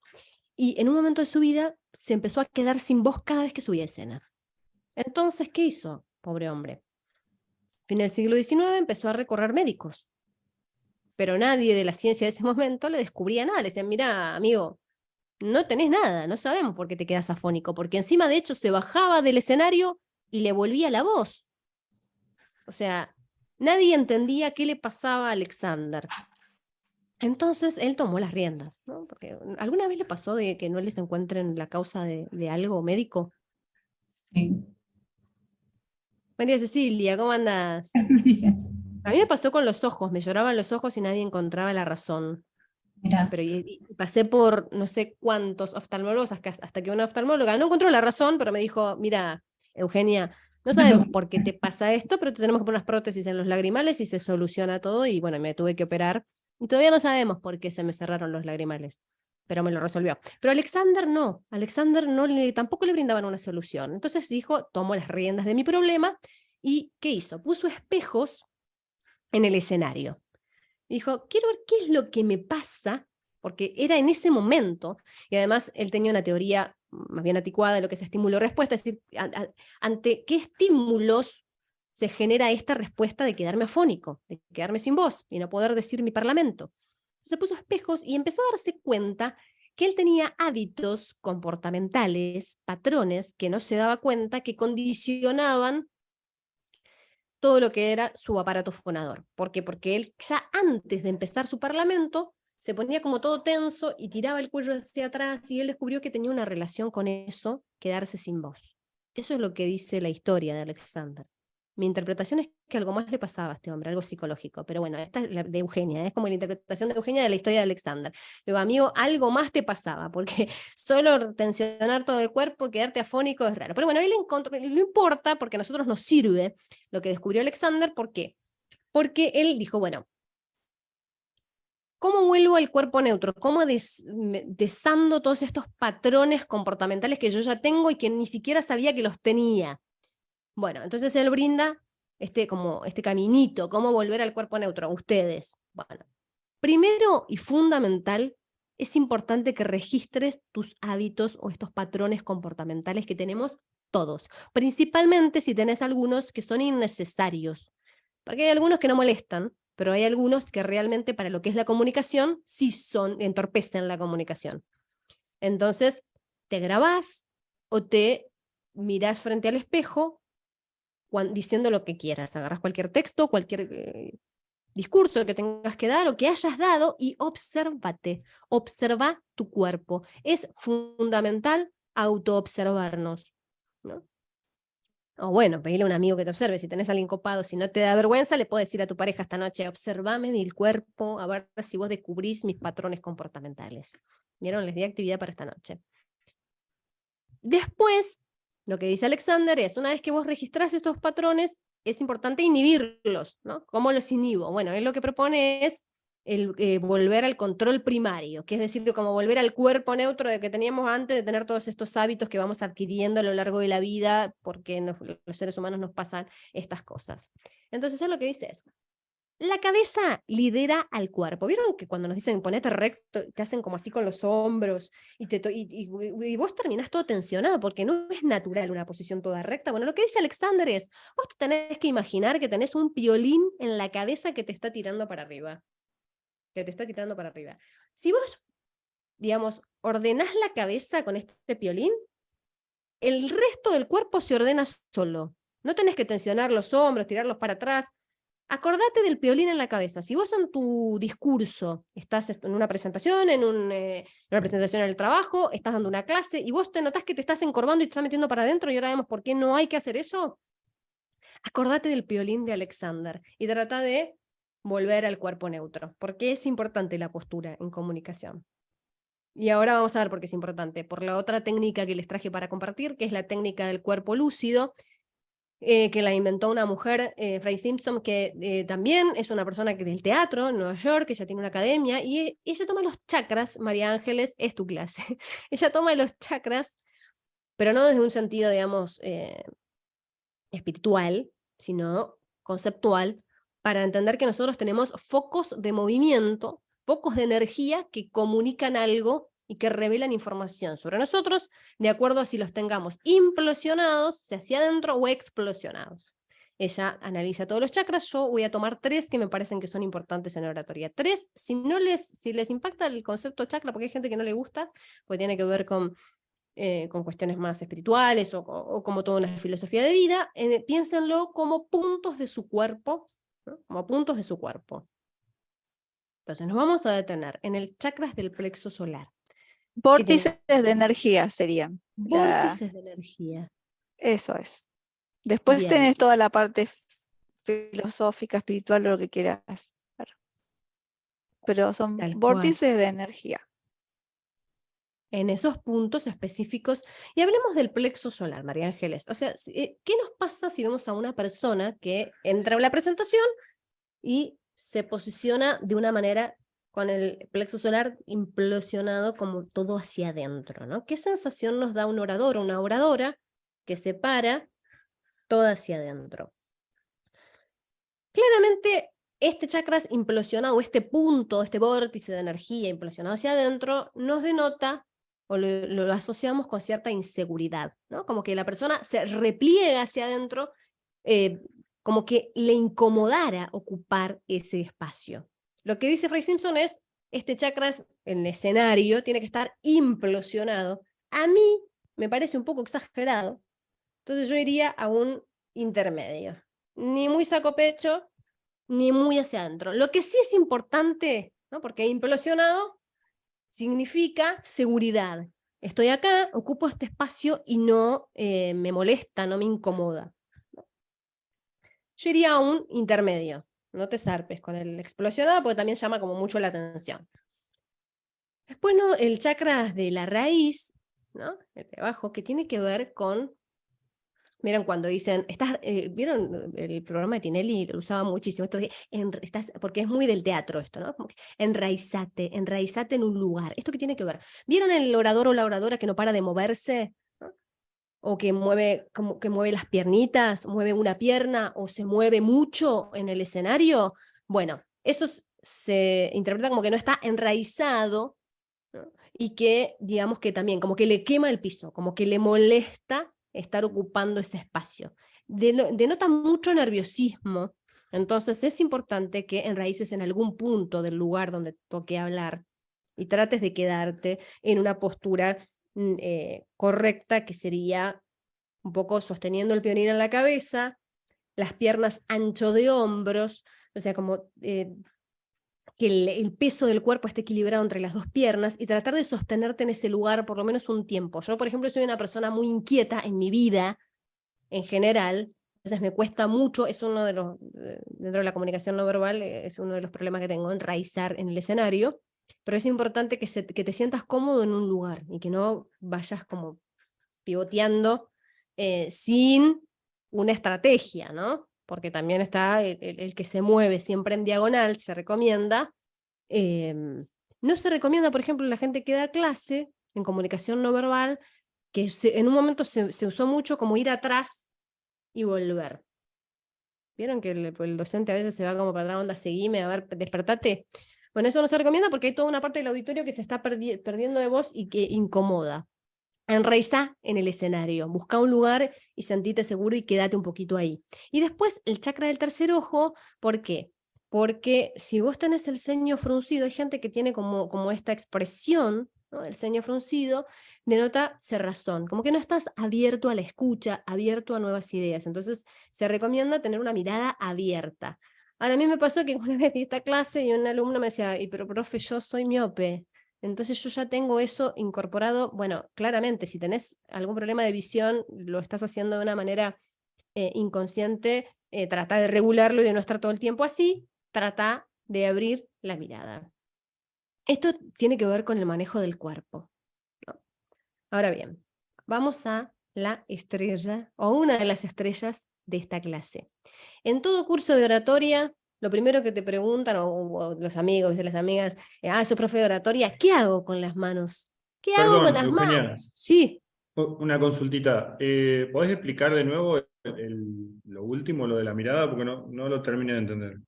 Speaker 2: y en un momento de su vida se empezó a quedar sin voz cada vez que subía a escena. Entonces, ¿qué hizo? Pobre hombre. Fin del siglo XIX empezó a recorrer médicos, pero nadie de la ciencia de ese momento le descubría nada. Le decían, mira, amigo, no tenés nada, no sabemos por qué te quedas afónico, porque encima de hecho se bajaba del escenario y le volvía la voz. O sea, nadie entendía qué le pasaba a Alexander. Entonces él tomó las riendas, ¿no? Porque ¿alguna vez le pasó de que no les encuentren la causa de algo médico?
Speaker 6: Sí.
Speaker 2: María Cecilia, ¿cómo andas?
Speaker 6: Bien.
Speaker 2: A mí me pasó con los ojos, me lloraban los ojos y nadie encontraba la razón.
Speaker 6: Mira,
Speaker 2: Pero y pasé por no sé cuántos oftalmólogos hasta que una oftalmóloga no encontró la razón, pero me dijo, mira, Eugenia, no sabemos por qué te pasa esto, pero te tenemos que poner unas prótesis en los lagrimales y se soluciona todo. Y bueno, me tuve que operar. Y todavía no sabemos por qué se me cerraron los lagrimales, pero me lo resolvió. Pero Alexander no tampoco le brindaban una solución. Entonces dijo, tomo las riendas de mi problema. ¿Y qué hizo? Puso espejos en el escenario. Dijo, quiero ver qué es lo que me pasa, porque era en ese momento, y además él tenía una teoría más bien anticuada de lo que es estímulo-respuesta, es decir, ante qué estímulos se genera esta respuesta de quedarme afónico, de quedarme sin voz y no poder decir mi parlamento. Se puso espejos y empezó a darse cuenta que él tenía hábitos comportamentales, patrones, que no se daba cuenta, que condicionaban todo lo que era su aparato fonador. ¿Por qué? Porque él ya antes de empezar su parlamento se ponía como todo tenso y tiraba el cuello hacia atrás, y él descubrió que tenía una relación con eso, quedarse sin voz. Eso es lo que dice la historia de Alexander. Mi interpretación es que algo más le pasaba a este hombre, algo psicológico, pero bueno, esta es la de Eugenia, es como la interpretación de Eugenia de la historia de Alexander. Digo, amigo, algo más te pasaba, porque solo tensionar todo el cuerpo y quedarte afónico es raro. Pero bueno, él encontró, no importa, porque a nosotros nos sirve lo que descubrió Alexander. ¿Por qué? Porque él dijo, bueno, ¿cómo vuelvo al cuerpo neutro? ¿Cómo desando todos estos patrones comportamentales que yo ya tengo y que ni siquiera sabía que los tenía? Bueno, entonces él brinda como este caminito, cómo volver al cuerpo neutro a ustedes. Bueno, primero y fundamental, es importante que registres tus hábitos o estos patrones comportamentales que tenemos todos, principalmente si tenés algunos que son innecesarios, porque hay algunos que no molestan, pero hay algunos que realmente para lo que es la comunicación sí entorpecen la comunicación. Entonces, te grabás o te mirás frente al espejo diciendo lo que quieras, agarras cualquier texto, cualquier discurso que tengas que dar o que hayas dado y obsérvate, observa tu cuerpo. Es fundamental autoobservarnos, ¿no? O bueno, pedirle a un amigo que te observe, si tenés a alguien copado, si no te da vergüenza, le puedes decir a tu pareja esta noche, observame mi cuerpo, a ver si vos descubrís mis patrones comportamentales. ¿Vieron? Les di actividad para esta noche. Después, lo que dice Alexander es, una vez que vos registrás estos patrones, es importante inhibirlos, ¿no? ¿Cómo los inhibo? Bueno, él lo que propone es volver al control primario, que es decir, como volver al cuerpo neutro de que teníamos antes de tener todos estos hábitos que vamos adquiriendo a lo largo de la vida, porque los seres humanos nos pasan estas cosas. Entonces, es lo que dice eso. La cabeza lidera al cuerpo. ¿Vieron que cuando nos dicen ponete recto, te hacen como así con los hombros y vos terminás todo tensionado porque no es natural una posición toda recta? Bueno, lo que dice Alexander es, vos te tenés que imaginar que tenés un piolín en la cabeza que te está tirando para arriba. Si vos, digamos, ordenás la cabeza con este piolín, el resto del cuerpo se ordena solo. No tenés que tensionar los hombros, tirarlos para atrás. Acordate del piolín en la cabeza. Si vos en tu discurso estás en una presentación, en una presentación en el trabajo, estás dando una clase y vos te notás que te estás encorvando y te estás metiendo para adentro y ahora vemos por qué no hay que hacer eso, acordate del piolín de Alexander y trata de volver al cuerpo neutro, porque es importante la postura en comunicación. Y ahora vamos a ver por qué es importante. Por la otra técnica que les traje para compartir, que es la técnica del cuerpo lúcido, que la inventó una mujer, Fray Simpson, que también es una persona que del teatro en Nueva York, ella tiene una academia, y ella toma los chakras. María Ángeles, es tu clase. Ella toma los chakras, pero no desde un sentido, digamos, espiritual, sino conceptual, para entender que nosotros tenemos focos de movimiento, focos de energía que comunican algo y que revelan información sobre nosotros, de acuerdo a si los tengamos implosionados, sea hacia adentro, o explosionados. Ella analiza todos los chakras. Yo voy a tomar 3 que me parecen que son importantes en la oratoria. 3, si les impacta el concepto chakra, porque hay gente que no le gusta, porque tiene que ver con cuestiones más espirituales o como toda una filosofía de vida, piénsenlo como puntos de su cuerpo, ¿no? Como puntos de su cuerpo. Entonces nos vamos a detener en el chakras del plexo solar.
Speaker 7: Vórtices de energía serían.
Speaker 2: Vórtices de energía.
Speaker 7: Eso es. Después
Speaker 2: Bien.
Speaker 7: tenés toda la parte filosófica, espiritual, lo que quieras hacer. Pero son
Speaker 2: Tal cual.
Speaker 7: vórtices de energía.
Speaker 2: En esos puntos específicos. Y hablemos del plexo solar, María Ángeles. O sea, ¿qué nos pasa si vemos a una persona que entra a la presentación y se posiciona de una manera con el plexo solar implosionado como todo hacia adentro, ¿no? ¿Qué sensación nos da un orador o una oradora que se para toda hacia adentro? Claramente, este chakra implosionado, este punto, este vórtice de energía implosionado hacia adentro, nos denota o lo asociamos con cierta inseguridad, ¿no? Como que la persona se repliega hacia adentro, como que le incomodara ocupar ese espacio. Lo que dice Fray Simpson es, este chakra en el escenario tiene que estar implosionado. A mí me parece un poco exagerado, entonces yo iría a un intermedio. Ni muy saco pecho, ni muy hacia adentro. Lo que sí es importante, ¿no? Porque implosionado significa seguridad. Estoy acá, ocupo este espacio y no me molesta, no me incomoda. Yo iría a un intermedio. No te zarpes con el explosionado porque también llama como mucho la atención. Después, ¿no? El chakra de la raíz, ¿no? El de abajo, que tiene que ver con... Miren cuando dicen, ¿vieron el programa de Tinelli? Lo usaba muchísimo, esto de, porque es muy del teatro esto, ¿no? Como que enraizate en un lugar. ¿Esto qué tiene que ver? ¿Vieron el orador o la oradora que no para de moverse? ¿No? O que como que mueve las piernitas, mueve una pierna, o se mueve mucho en el escenario. Bueno, eso se interpreta como que no está enraizado, ¿no? Y que, digamos que también, como que le quema el piso, como que le molesta estar ocupando ese espacio. Denota mucho nerviosismo, entonces es importante que enraíces en algún punto del lugar donde toque hablar y trates de quedarte en una postura correcta, que sería un poco sosteniendo el violín en la cabeza, las piernas ancho de hombros, o sea, como que el peso del cuerpo esté equilibrado entre las dos piernas y tratar de sostenerte en ese lugar por lo menos un tiempo. Yo, por ejemplo, soy una persona muy inquieta en mi vida, en general, entonces me cuesta mucho, es uno de los, dentro de la comunicación no verbal, es uno de los problemas que tengo, enraizar en el escenario, pero es importante que te sientas cómodo en un lugar y que no vayas como pivoteando sin una estrategia, ¿no? Porque también está el que se mueve siempre en diagonal, se recomienda. No se recomienda, por ejemplo, la gente que da clase en comunicación no verbal, que en un momento se usó mucho como ir atrás y volver. ¿Vieron que el docente a veces se va como para atrás, onda, seguime, a ver, despertate? Bueno, eso no se recomienda porque hay toda una parte del auditorio que se está perdiendo de voz y que incomoda. Enraizá en el escenario, busca un lugar y sentite seguro y quédate un poquito ahí. Y después el chakra del tercer ojo, ¿por qué? Porque si vos tenés el ceño fruncido, hay gente que tiene como esta expresión, ¿no? El ceño fruncido denota cerrazón, como que no estás abierto a la escucha, abierto a nuevas ideas. Entonces se recomienda tener una mirada abierta. Ahora, a mí me pasó que una vez di esta clase y un alumno me decía, pero profe, yo soy miope. Entonces yo ya tengo eso incorporado. Bueno, claramente, si tenés algún problema de visión, lo estás haciendo de una manera inconsciente, trata de regularlo y de no estar todo el tiempo así, trata de abrir la mirada. Esto tiene que ver con el manejo del cuerpo, ¿no? Ahora bien, vamos a la estrella, o una de las estrellas de esta clase. En todo curso de oratoria, lo primero que te preguntan, o los amigos y las amigas, soy profe de oratoria, ¿qué hago con las manos? ¿Qué hago con
Speaker 4: Perdón,
Speaker 2: las
Speaker 4: Eugenia.
Speaker 2: manos? Sí.
Speaker 4: Una consultita. ¿Podés explicar de nuevo lo último, lo de la mirada? Porque no lo terminé de entender.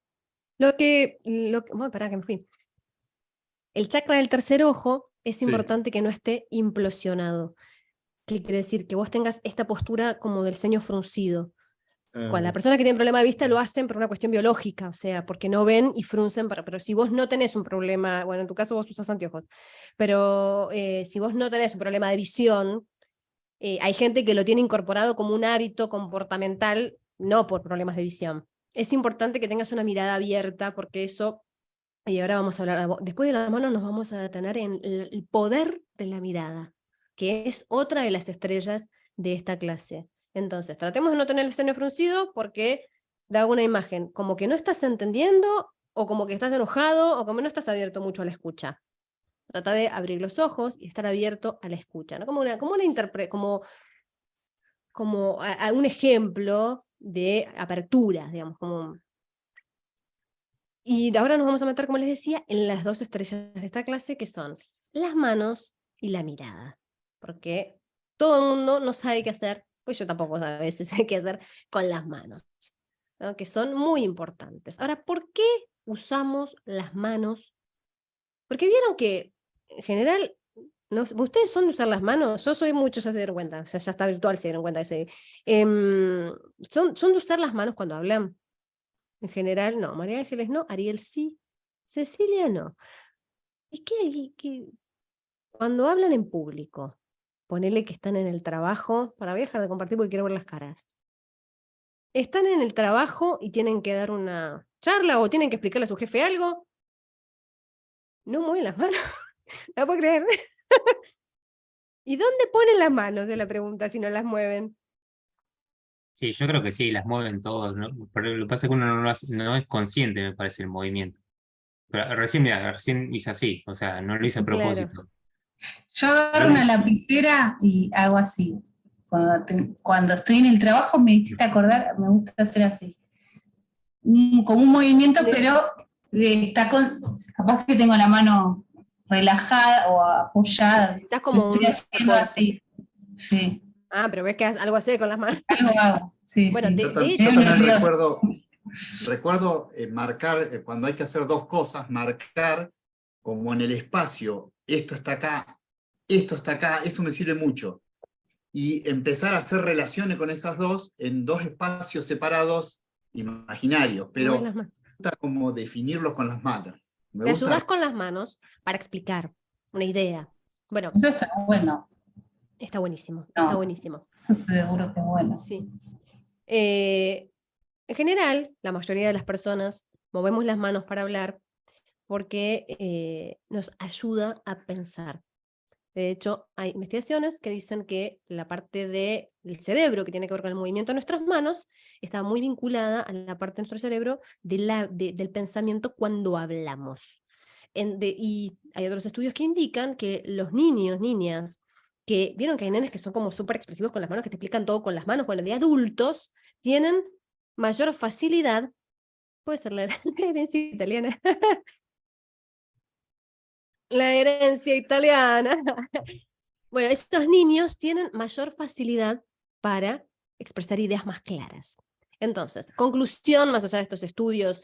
Speaker 2: Bueno, pará que me fui. El chakra del tercer ojo es
Speaker 4: Sí.
Speaker 2: importante que no esté implosionado. ¿Qué quiere decir? Que vos tengas esta postura como del ceño fruncido. Cuando la persona que tiene problema de vista lo hacen por una cuestión biológica, o sea, porque no ven y fruncen, pero si vos no tenés un problema, bueno, en tu caso vos usas anteojos, pero si vos no tenés un problema de visión, hay gente que lo tiene incorporado como un hábito comportamental, no por problemas de visión. Es importante que tengas una mirada abierta, porque eso, y ahora vamos a hablar, después de las manos nos vamos a detener en el poder de la mirada, que es otra de las estrellas de esta clase. Entonces, tratemos de no tener el ceño fruncido porque da una imagen como que no estás entendiendo, o como que estás enojado, o como no estás abierto mucho a la escucha. Trata de abrir los ojos y estar abierto a la escucha, ¿no? Como a un ejemplo de apertura, digamos. Y ahora nos vamos a meter, como les decía, en las dos estrellas de esta clase, que son las manos y la mirada. Porque todo el mundo no sabe qué hacer, pues yo tampoco a veces sé qué hacer con las manos, ¿no? Que son muy importantes. Ahora, ¿por qué usamos las manos? Porque vieron que, en general, no, ustedes son de usar las manos, yo soy mucho, ya se dieron cuenta, o sea, ya está virtual, se dieron cuenta. Son de usar las manos cuando hablan. En general, no. María Ángeles no, Ariel sí, Cecilia no. ¿Y cuando hablan en público, ponele que están en el trabajo, para voy a dejar de compartir porque quiero ver las caras. Están en el trabajo y tienen que dar una charla o tienen que explicarle a su jefe algo, no mueven las manos, no puedo creer. ¿Y dónde ponen las manos? Es la pregunta, si no las mueven.
Speaker 5: Sí, yo creo que sí, las mueven todos, ¿no? Pero lo que pasa es que uno no es consciente, me parece, el movimiento. Pero recién, mira, recién hice así, o sea, no lo hice a
Speaker 2: Claro.
Speaker 5: propósito.
Speaker 6: Yo agarro una lapicera y hago así. Cuando estoy en el trabajo me hiciste acordar, me gusta hacer así. Como un movimiento, pero capaz que tengo la mano relajada o apoyada.
Speaker 2: Estás como
Speaker 6: Estoy haciendo así. Sí,
Speaker 2: pero ves que algo así con las manos.
Speaker 6: algo hago. Sí,
Speaker 2: Bueno,
Speaker 6: sí.
Speaker 2: de
Speaker 1: Yo
Speaker 2: hecho,
Speaker 1: también
Speaker 6: nerviosa.
Speaker 1: recuerdo marcar, cuando hay que hacer dos cosas, marcar como en el espacio, esto está acá, eso me sirve mucho. Y empezar a hacer relaciones con esas dos en dos espacios separados imaginarios,
Speaker 2: mueves
Speaker 1: pero
Speaker 2: las manos.
Speaker 1: me gusta como definirlos con las manos. Me
Speaker 2: Te
Speaker 1: gusta.
Speaker 2: ayudas con las manos para explicar una idea. Bueno,
Speaker 6: Eso está bueno.
Speaker 2: está buenísimo,
Speaker 6: No.
Speaker 2: está buenísimo.
Speaker 6: Estoy seguro que es bueno.
Speaker 2: Sí. En general, la mayoría de las personas movemos las manos para hablar porque nos ayuda a pensar. De hecho, hay investigaciones que dicen que la parte del cerebro que tiene que ver con el movimiento de nuestras manos está muy vinculada a la parte de nuestro cerebro del pensamiento cuando hablamos. Y hay otros estudios que indican que los niños, niñas, que vieron que hay nenes que son como súper expresivos con las manos, que te explican todo con las manos, bueno, de adultos, tienen mayor facilidad, puede ser la herencia italiana, la herencia italiana. Bueno, estos niños tienen mayor facilidad para expresar ideas más claras. Entonces, conclusión, más allá de estos estudios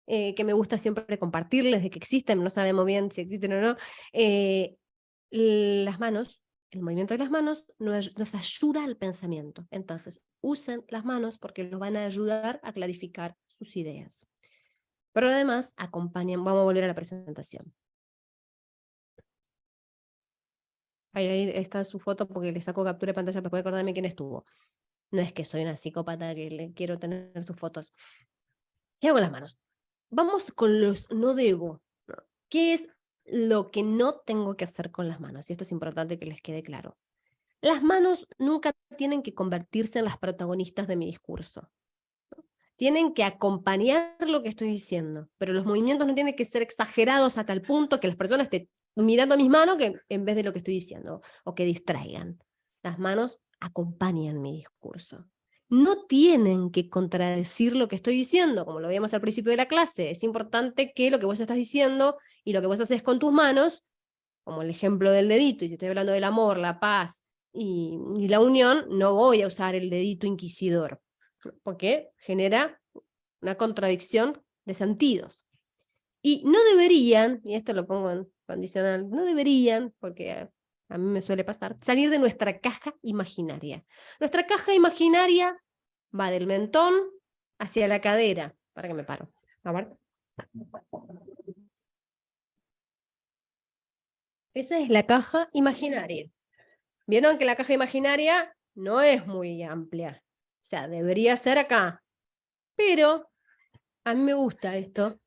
Speaker 2: que me gusta siempre compartirles de que existen, no sabemos bien si existen o no, las manos, el movimiento de las manos nos ayuda al pensamiento. Entonces, usen las manos porque los van a ayudar a clarificar sus ideas. Pero además, acompañan, vamos a volver a la presentación. Ahí está su foto porque le saco captura de pantalla para poder acordarme quién estuvo. No es que soy una psicópata que le quiero tener sus fotos. ¿Qué hago con las manos? Vamos con los no debo, ¿no? ¿Qué es lo que no tengo que hacer con las manos? Y esto es importante que les quede claro. Las manos nunca tienen que convertirse en las protagonistas de mi discurso, ¿no? tienen que acompañar lo que estoy diciendo, pero los movimientos no tienen que ser exagerados a tal punto que las personas estén mirando mis manos que, en vez de lo que estoy diciendo, o que distraigan. Las manos acompañan mi discurso. No tienen que contradecir lo que estoy diciendo, como lo veíamos al principio de la clase. Es importante que lo que vos estás diciendo y lo que vos haces con tus manos, como el ejemplo del dedito, y si estoy hablando del amor, la paz y la unión, no voy a usar el dedito inquisidor, porque genera una contradicción de sentidos. Y no deberían, y esto lo pongo en condicional, no deberían, porque a mí me suele pasar, salir de nuestra caja imaginaria. Nuestra caja imaginaria va del mentón hacia la cadera. Para que me paro. A ver. Esa es la caja imaginaria. Vieron que la caja imaginaria no es muy amplia. O sea, debería ser acá. Pero a mí me gusta esto.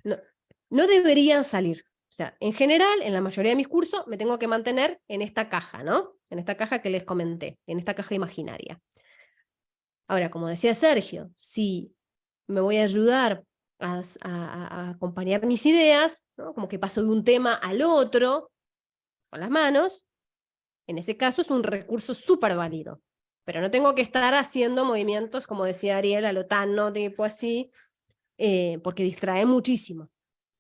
Speaker 2: No deberían salir. O sea, en general, en la mayoría de mis cursos, me tengo que mantener en esta caja, ¿no? En esta caja que les comenté, en esta caja imaginaria. Ahora, como decía Sergio, si me voy a ayudar a acompañar mis ideas, ¿no? Como que paso de un tema al otro, con las manos, en ese caso es un recurso súper válido. Pero no tengo que estar haciendo movimientos, como decía Ariel, a lo Tano, tipo así, porque distrae muchísimo.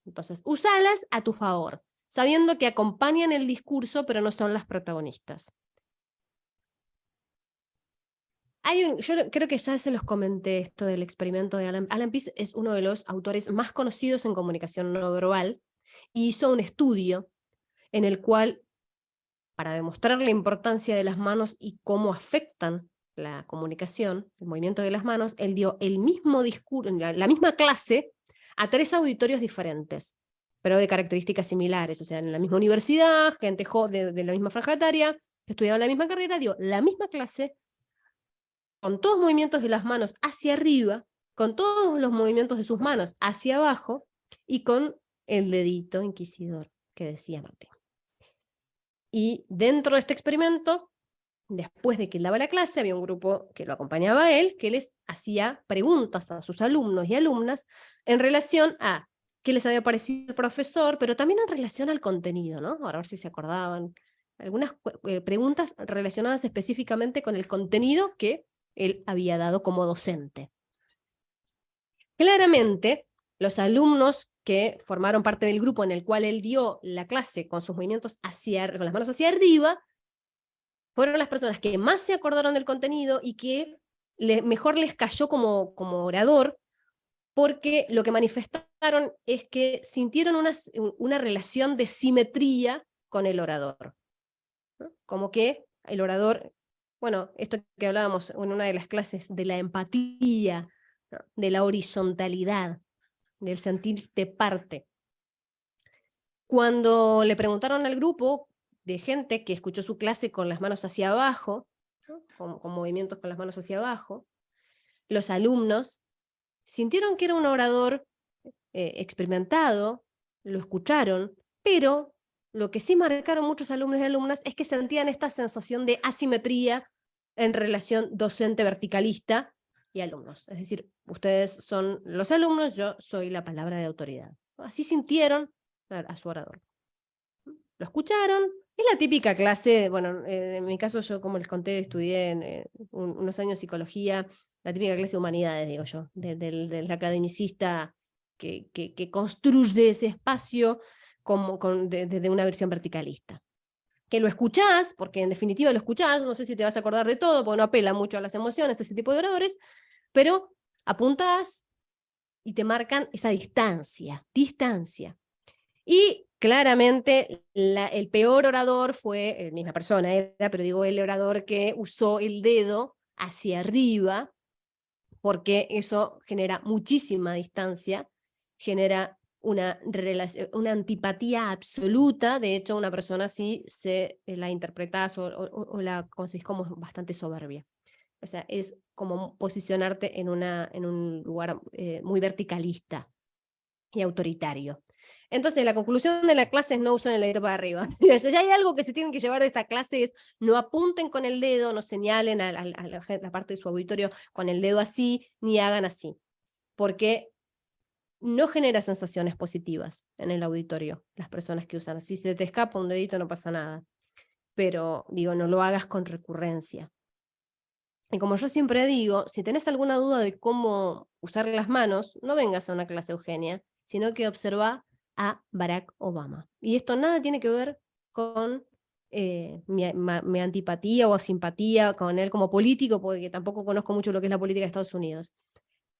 Speaker 2: Entonces, usalas a tu favor, sabiendo que acompañan el discurso, pero no son las protagonistas. Yo creo que ya se los comenté esto del experimento de Alan Pease, es uno de los autores más conocidos en comunicación no verbal, y hizo un estudio en el cual, para demostrar la importancia de las manos y cómo afectan la comunicación, el movimiento de las manos, él dio el mismo discurso, la misma clase a 3 auditorios diferentes, pero de características similares, o sea, en la misma universidad, gente de la misma franja etaria, que estudiaba la misma carrera, dio la misma clase, con todos los movimientos de las manos hacia arriba, con todos los movimientos de sus manos hacia abajo, y con el dedito inquisidor que decía Martín. Y dentro de este experimento, después de que él daba la clase, había un grupo que lo acompañaba a él, que les hacía preguntas a sus alumnos y alumnas en relación a qué les había parecido el profesor, pero también en relación al contenido, ¿no? Ahora a ver si se acordaban. Algunas preguntas relacionadas específicamente con el contenido que él había dado como docente. Claramente, los alumnos que formaron parte del grupo en el cual él dio la clase con sus movimientos con las manos hacia arriba, fueron las personas que más se acordaron del contenido y que mejor les cayó como orador, porque lo que manifestaron es que sintieron una relación de simetría con el orador, ¿no? Como que el orador, bueno, esto que hablábamos en una de las clases de la empatía, ¿no? De la horizontalidad, del sentirte parte. Cuando le preguntaron al grupo de gente que escuchó su clase con las manos hacia abajo, ¿no? con movimientos con las manos hacia abajo, los alumnos sintieron que era un orador experimentado, lo escucharon, pero lo que sí marcaron muchos alumnos y alumnas es que sentían esta sensación de asimetría en relación docente verticalista y alumnos. Es decir, ustedes son los alumnos, yo soy la palabra de autoridad. Así sintieron a su orador. Lo escucharon. Es la típica clase, bueno, en mi caso yo, como les conté, estudié unos años psicología, la típica clase de humanidades, digo yo, del academicista que construye ese espacio desde una versión verticalista. Que lo escuchás, porque en definitiva lo escuchás, no sé si te vas a acordar de todo, porque no apela mucho a las emociones, ese tipo de oradores, pero apuntás y te marcan esa distancia. Y claramente el peor orador fue, misma persona pero digo el orador que usó el dedo hacia arriba, porque eso genera muchísima distancia, genera una antipatía absoluta. De hecho, una persona así la interpretás o la concebís como bastante soberbia. O sea, es como posicionarte en un lugar muy verticalista y autoritario. Entonces, la conclusión de la clase es no usen el dedito para arriba. Si hay algo que se tienen que llevar de esta clase es no apunten con el dedo, no señalen a la parte de su auditorio con el dedo así, ni hagan así. Porque no genera sensaciones positivas en el auditorio, las personas que usan. Si se te escapa un dedito no pasa nada. Pero, digo, no lo hagas con recurrencia. Y como yo siempre digo, si tenés alguna duda de cómo usar las manos, no vengas a una clase Eugenia, sino que observa a Barack Obama. Y esto nada tiene que ver con mi antipatía o simpatía con él como político, porque tampoco conozco mucho lo que es la política de Estados Unidos.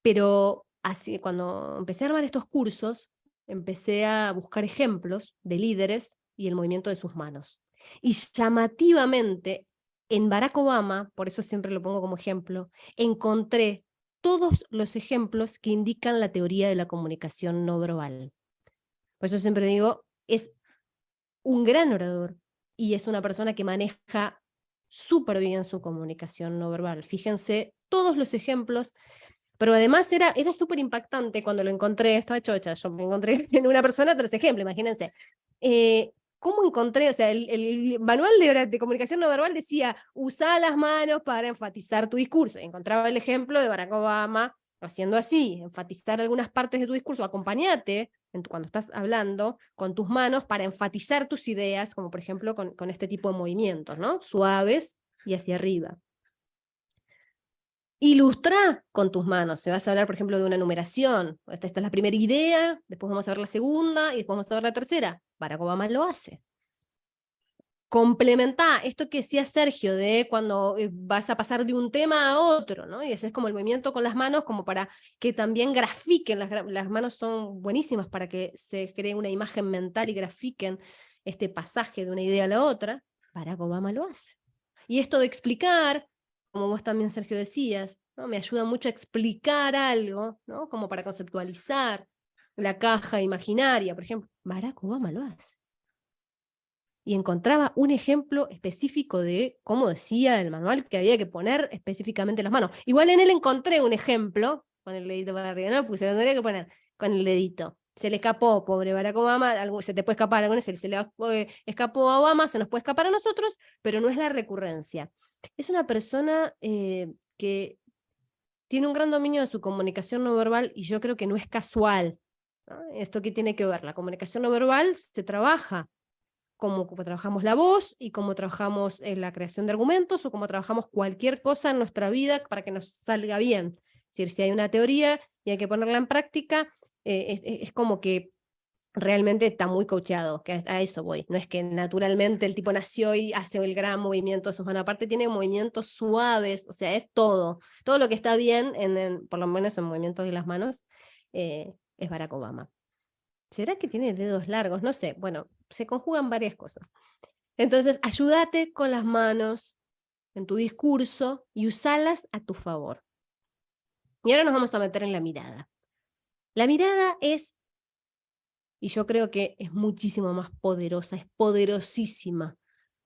Speaker 2: Pero así, cuando empecé a armar estos cursos, empecé a buscar ejemplos de líderes y el movimiento de sus manos. Y llamativamente, en Barack Obama, por eso siempre lo pongo como ejemplo, encontré todos los ejemplos que indican la teoría de la comunicación no verbal. Por eso siempre digo, es un gran orador y es una persona que maneja súper bien su comunicación no verbal. Fíjense todos los ejemplos, pero además era súper impactante cuando lo encontré, estaba chocha, yo me encontré en una persona tres ejemplos, imagínense. ¿Cómo encontré? O sea, el manual de comunicación no verbal decía, usa las manos para enfatizar tu discurso. Y encontraba el ejemplo de Barack Obama haciendo así, enfatizar algunas partes de tu discurso, acompáñate cuando estás hablando con tus manos para enfatizar tus ideas, como por ejemplo con este tipo de movimientos, ¿no? Suaves y hacia arriba. Ilustra con tus manos. Se vas a hablar, por ejemplo, de una numeración. Esta es la primera idea, después vamos a ver la segunda y después vamos a ver la tercera. Barack Obama lo hace. Complementá esto que decía Sergio de cuando vas a pasar de un tema a otro, ¿no? Y ese es como el movimiento con las manos, como para que también grafiquen. Las manos son buenísimas para que se cree una imagen mental y grafiquen este pasaje de una idea a la otra. Barack Obama lo hace. Y esto de explicar, como vos también, Sergio, decías, ¿no? Me ayuda mucho a explicar algo, ¿no? Como para conceptualizar la caja imaginaria, por ejemplo. Barack Obama lo hace. Y encontraba un ejemplo específico de cómo decía el manual que había que poner específicamente las manos. Igual en él encontré un ejemplo, con el dedito para arriba, no puse, tendría que poner con el dedito. Se le escapó, pobre Barack Obama, se te puede escapar, se le escapó a Obama, se nos puede escapar a nosotros, pero no es la recurrencia. Es una persona que tiene un gran dominio de su comunicación no verbal y yo creo que no es casual, ¿no? ¿Esto qué tiene que ver? La comunicación no verbal se trabaja como trabajamos la voz y como trabajamos en la creación de argumentos o como trabajamos cualquier cosa en nuestra vida para que nos salga bien. Es decir, si hay una teoría y hay que ponerla en práctica, es como que realmente está muy coachado, que a eso voy. No es que naturalmente el tipo nació y hace el gran movimiento de sus manos, aparte tiene movimientos suaves, o sea, es todo lo que está bien, por lo menos en movimientos de las manos, es Barack Obama. ¿Será que tiene dedos largos? No sé, bueno, se conjugan varias cosas. Entonces, ayúdate con las manos en tu discurso y usalas a tu favor. Y ahora nos vamos a meter en la mirada. La mirada es, y yo creo que es muchísimo más poderosa, es poderosísima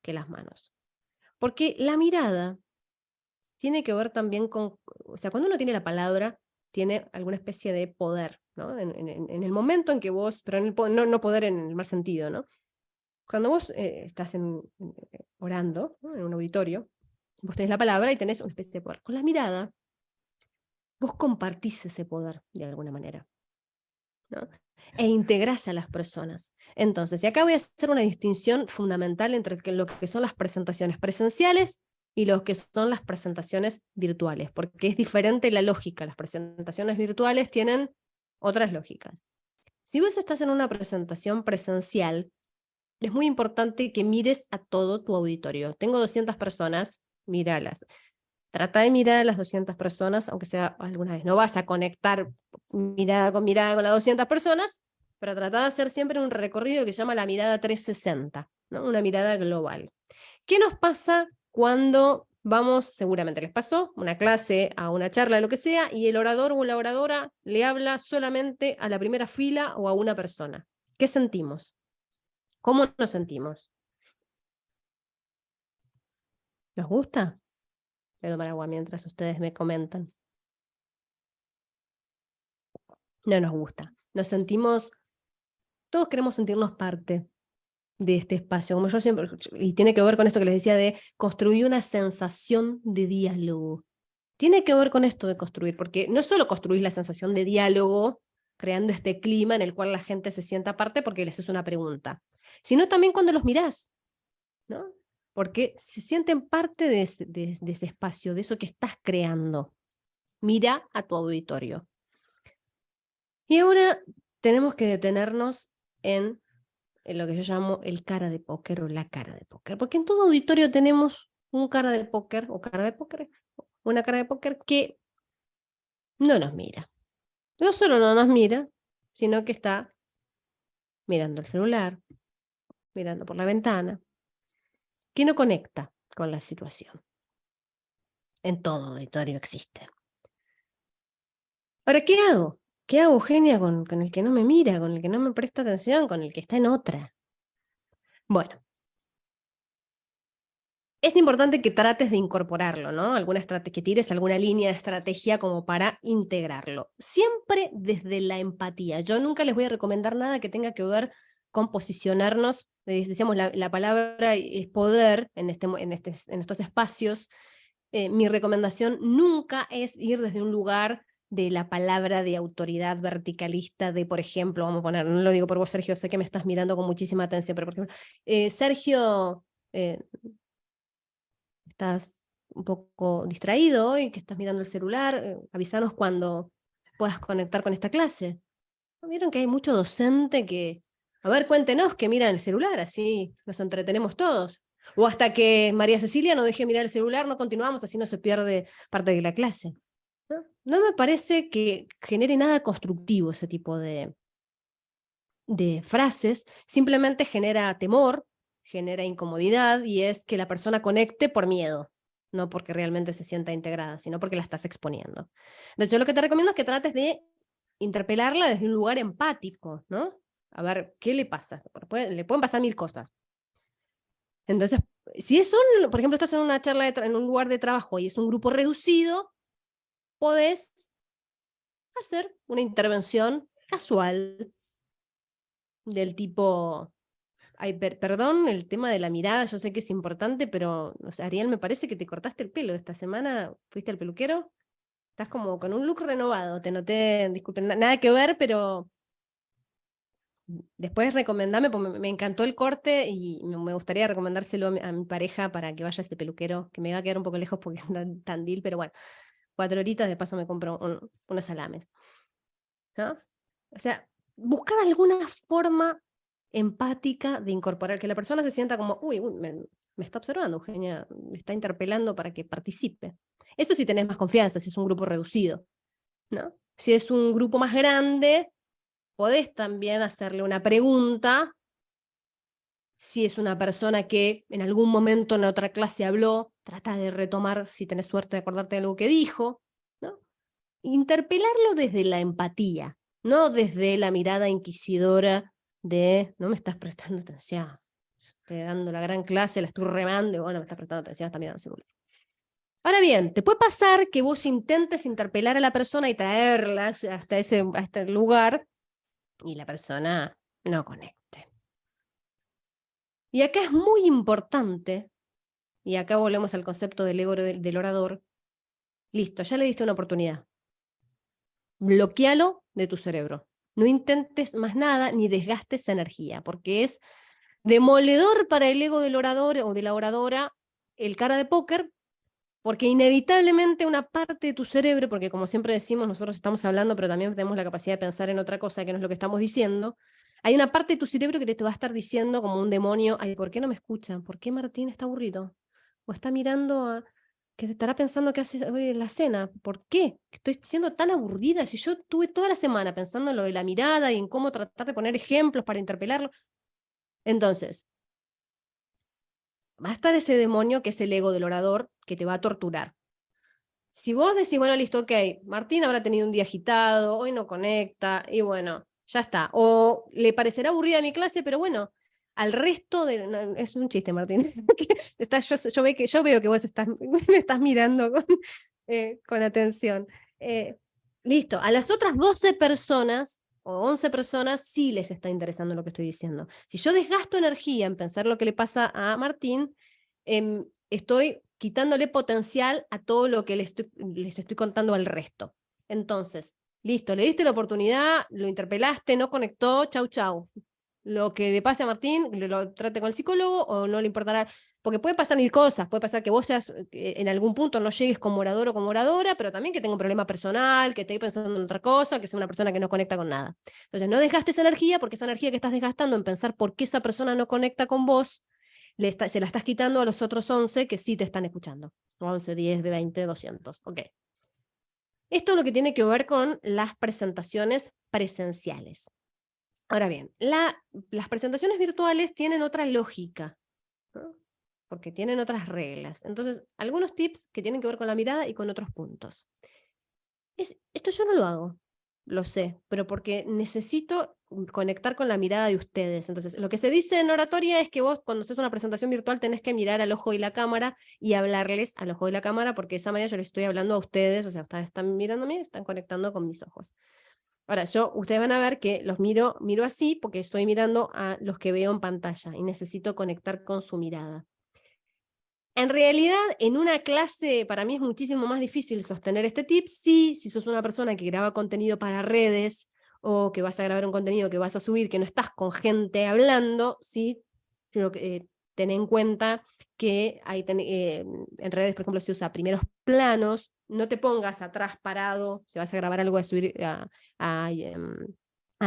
Speaker 2: que las manos. Porque la mirada tiene que ver también con, o sea, cuando uno tiene la palabra, tiene alguna especie de poder, ¿no? En el momento en que vos, pero no poder en el mal sentido, ¿no? Cuando vos estás orando, ¿no? En un auditorio, vos tenés la palabra y tenés una especie de poder. Con la mirada, vos compartís ese poder de alguna manera, ¿no? E integrás a las personas. Entonces, y acá voy a hacer una distinción fundamental entre lo que son las presentaciones presenciales y lo que son las presentaciones virtuales, porque es diferente la lógica. Las presentaciones virtuales tienen otras lógicas. Si vos estás en una presentación presencial, es muy importante que mires a todo tu auditorio. Tengo 200 personas, míralas. Trata de mirar a las 200 personas, aunque sea alguna vez. No vas a conectar mirada con las 200 personas, pero trata de hacer siempre un recorrido que se llama la mirada 360, ¿no? Una mirada global. ¿Qué nos pasa cuando vamos, seguramente les pasó, una clase, a una charla, lo que sea, y el orador o la oradora le habla solamente a la primera fila o a una persona? ¿Qué sentimos? ¿Cómo nos sentimos? ¿Nos gusta? Voy a tomar agua mientras ustedes me comentan. No nos gusta. Nos sentimos Todos queremos sentirnos parte de este espacio, como yo siempre, y tiene que ver con esto que les decía de construir una sensación de diálogo. Tiene que ver con esto de construir, porque no solo construir la sensación de diálogo, creando este clima en el cual la gente se sienta parte porque les haces una pregunta, sino también cuando los mirás, ¿no? Porque se sienten parte de ese espacio, de eso que estás creando. Mira a tu auditorio. Y ahora tenemos que detenernos en lo que yo llamo el cara de póker o la cara de póker, porque en todo auditorio tenemos un cara de póker o cara de póker, una cara de póker que no nos mira. No solo no nos mira, sino que está mirando el celular, mirando por la ventana, que no conecta con la situación. En todo auditorio existe. Ahora, ¿qué hago? ¿Qué hago, Eugenia, con el que no me mira, con el que no me presta atención, con el que está en otra? Bueno, es importante que trates de incorporarlo, ¿no? Que tires alguna línea de estrategia como para integrarlo. Siempre desde la empatía. Yo nunca les voy a recomendar nada que tenga que ver con posicionarnos. Decíamos, la palabra es poder en estos espacios. Mi recomendación nunca es ir desde un lugar de la palabra de autoridad verticalista de, por ejemplo, vamos a poner, no lo digo por vos, Sergio, sé que me estás mirando con muchísima atención, pero por ejemplo, Sergio, estás un poco distraído hoy, que estás mirando el celular, avísanos cuando puedas conectar con esta clase. ¿Vieron que hay mucho docente que, a ver, cuéntenos que miran el celular, así nos entretenemos todos? O hasta que María Cecilia no deje mirar el celular, no continuamos, así no se pierde parte de la clase. No me parece que genere nada constructivo ese tipo de frases, simplemente genera temor, genera incomodidad, y es que la persona conecte por miedo, no porque realmente se sienta integrada, sino porque la estás exponiendo. De hecho, lo que te recomiendo es que trates de interpelarla desde un lugar empático, ¿no? A ver, ¿qué le pasa? Le pueden pasar 1000 cosas. Entonces, si es por ejemplo, estás en una charla en un lugar de trabajo y es un grupo reducido, podés hacer una intervención casual del tipo, ay, perdón, el tema de la mirada, yo sé que es importante, pero, o sea, Ariel, me parece que te cortaste el pelo esta semana, ¿fuiste al peluquero? Estás como con un look renovado, te noté, disculpen, nada que ver, pero después recomendame, porque me encantó el corte y me gustaría recomendárselo a mi pareja para que vaya a ese peluquero, que me va a quedar un poco lejos porque anda en Tandil, pero bueno, 4 horitas, de paso me compro unos salames, ¿no? O sea, buscar alguna forma empática de incorporar, que la persona se sienta como, uy, me está observando, Eugenia, me está interpelando para que participe. Eso si tenés más confianza, si es un grupo reducido, ¿no? Si es un grupo más grande, podés también hacerle una pregunta. Si es una persona que en algún momento en otra clase habló, trata de retomar, si tenés suerte de acordarte de algo que dijo, ¿no? Interpelarlo desde la empatía, no desde la mirada inquisidora de, no me estás prestando atención, estoy dando la gran clase, la estoy remando, y bueno, me estás prestando atención, está mirando el celular. Ahora bien, te puede pasar que vos intentes interpelar a la persona y traerla hasta este lugar y la persona no conecte. Y acá es muy importante, y acá volvemos al concepto del ego del orador, listo, ya le diste una oportunidad. Bloquéalo de tu cerebro. No intentes más nada ni desgastes energía, porque es demoledor para el ego del orador o de la oradora el cara de póker, porque inevitablemente una parte de tu cerebro, porque como siempre decimos, nosotros estamos hablando, pero también tenemos la capacidad de pensar en otra cosa que no es lo que estamos diciendo, hay una parte de tu cerebro que te va a estar diciendo como un demonio, ay, ¿por qué no me escuchan? ¿Por qué Martín está aburrido? O está mirando que estará pensando qué hace hoy en la cena. ¿Por qué? Estoy siendo tan aburrida. Si yo estuve toda la semana pensando en lo de la mirada y en cómo tratar de poner ejemplos para interpelarlo. Entonces, va a estar ese demonio que es el ego del orador que te va a torturar. Si vos decís, bueno, listo, ok, Martín habrá tenido un día agitado, hoy no conecta, y bueno, ya está. O le parecerá aburrida mi clase, pero bueno, al resto de... No, es un chiste, Martín. Yo veo que vos me estás mirando con atención. Listo, a las otras 12 personas, o 11 personas sí les está interesando lo que estoy diciendo. Si yo desgasto energía en pensar lo que le pasa a Martín, estoy quitándole potencial a todo lo que les estoy contando al resto. Entonces, listo, le diste la oportunidad, lo interpelaste, no conectó, chau, chau. Lo que le pase a Martín, lo trate con el psicólogo o no le importará. Porque puede pasar mil cosas, puede pasar que vos seas, en algún punto no llegues como orador o como oradora, pero también que tenga un problema personal, que esté pensando en otra cosa, que sea una persona que no conecta con nada. Entonces, no desgastes energía, porque esa energía que estás desgastando en pensar por qué esa persona no conecta con vos, se la estás quitando a los otros 11 que sí te están escuchando. 11, 10, 20, 200. Ok. Esto es lo que tiene que ver con las presentaciones presenciales. Ahora bien, las presentaciones virtuales tienen otra lógica, ¿no? Porque tienen otras reglas. Entonces, algunos tips que tienen que ver con la mirada y con otros puntos. Esto yo no lo hago, lo sé, pero porque necesito conectar con la mirada de ustedes. Entonces, lo que se dice en oratoria es que vos, cuando haces una presentación virtual, tenés que mirar al ojo y la cámara y hablarles al ojo y la cámara, porque de esa manera yo les estoy hablando a ustedes, o sea, ustedes están mirándome, están conectando con mis ojos. Ahora, ustedes van a ver que los miro así porque estoy mirando a los que veo en pantalla y necesito conectar con su mirada. En realidad, en una clase, para mí es muchísimo más difícil sostener este tip si sos una persona que graba contenido para redes o que vas a grabar un contenido que vas a subir, que no estás con gente hablando, ¿sí? Sino que ten en cuenta que en redes, por ejemplo, se usa primeros planos, no te pongas atrás parado, si vas a grabar algo a subir a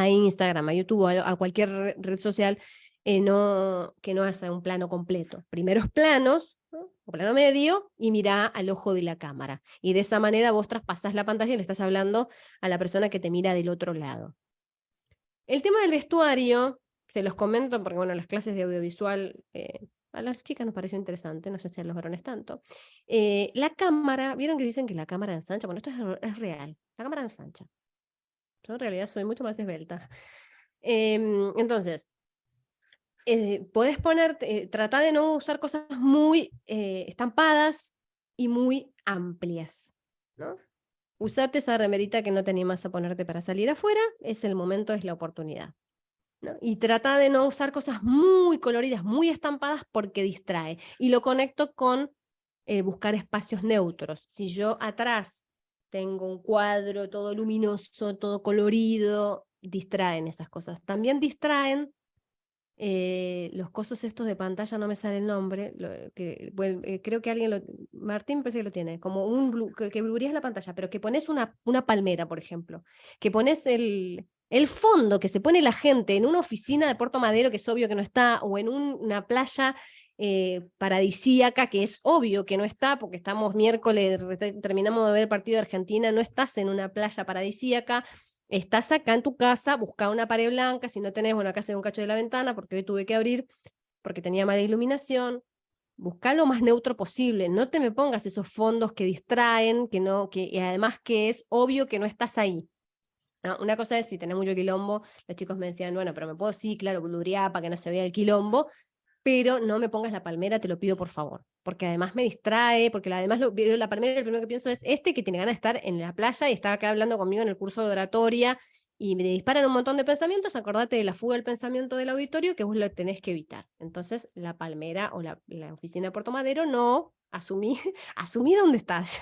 Speaker 2: Instagram, a YouTube, a cualquier red social, que no haga un plano completo. Primeros planos, ¿no? O plano medio, y mirá al ojo de la cámara. Y de esa manera vos traspasás la pantalla y le estás hablando a la persona que te mira del otro lado. El tema del vestuario, se los comento porque, bueno, las clases de audiovisual a las chicas nos pareció interesante, no sé si a los varones tanto. La cámara, ¿vieron que dicen que la cámara ensancha? Bueno, esto es real, la cámara ensancha. Yo en realidad soy mucho más esbelta. Entonces, podés tratar de no usar cosas muy estampadas y muy amplias, ¿no? Usate esa remerita que no te animas a ponerte para salir afuera, es el momento, es la oportunidad, ¿no? Y trata de no usar cosas muy coloridas, muy estampadas, porque distrae. Y lo conecto con buscar espacios neutros. Si yo atrás tengo un cuadro todo luminoso, todo colorido, distraen esas cosas. También distraen los cosos estos de pantalla, no me sale el nombre, creo que alguien Martín me parece que lo tiene, como que blureas la pantalla, pero que pones una palmera, por ejemplo, que pones el fondo que se pone la gente en una oficina de Puerto Madero, que es obvio que no está, o en una playa paradisíaca, que es obvio que no está, porque estamos miércoles, terminamos de ver el partido de Argentina, no estás en una playa paradisíaca. Estás acá en tu casa, busca una pared blanca, si no tenés, bueno, acá hacer un cacho de la ventana, porque hoy tuve que abrir, porque tenía mala iluminación. Busca lo más neutro posible, no te me pongas esos fondos que distraen, y además que es obvio que no estás ahí. ¿No? Una cosa es si tenés mucho quilombo, los chicos me decían, bueno, pero me puedo, sí, claro, blurear para que no se vea el quilombo, pero no me pongas la palmera, te lo pido por favor, porque además me distrae, porque además la palmera, el primero que pienso es que tiene ganas de estar en la playa y está acá hablando conmigo en el curso de oratoria, y me disparan un montón de pensamientos. Acordate de la fuga del pensamiento del auditorio, que vos lo tenés que evitar. Entonces, la palmera o la oficina de Puerto Madero, no, asumí dónde estás.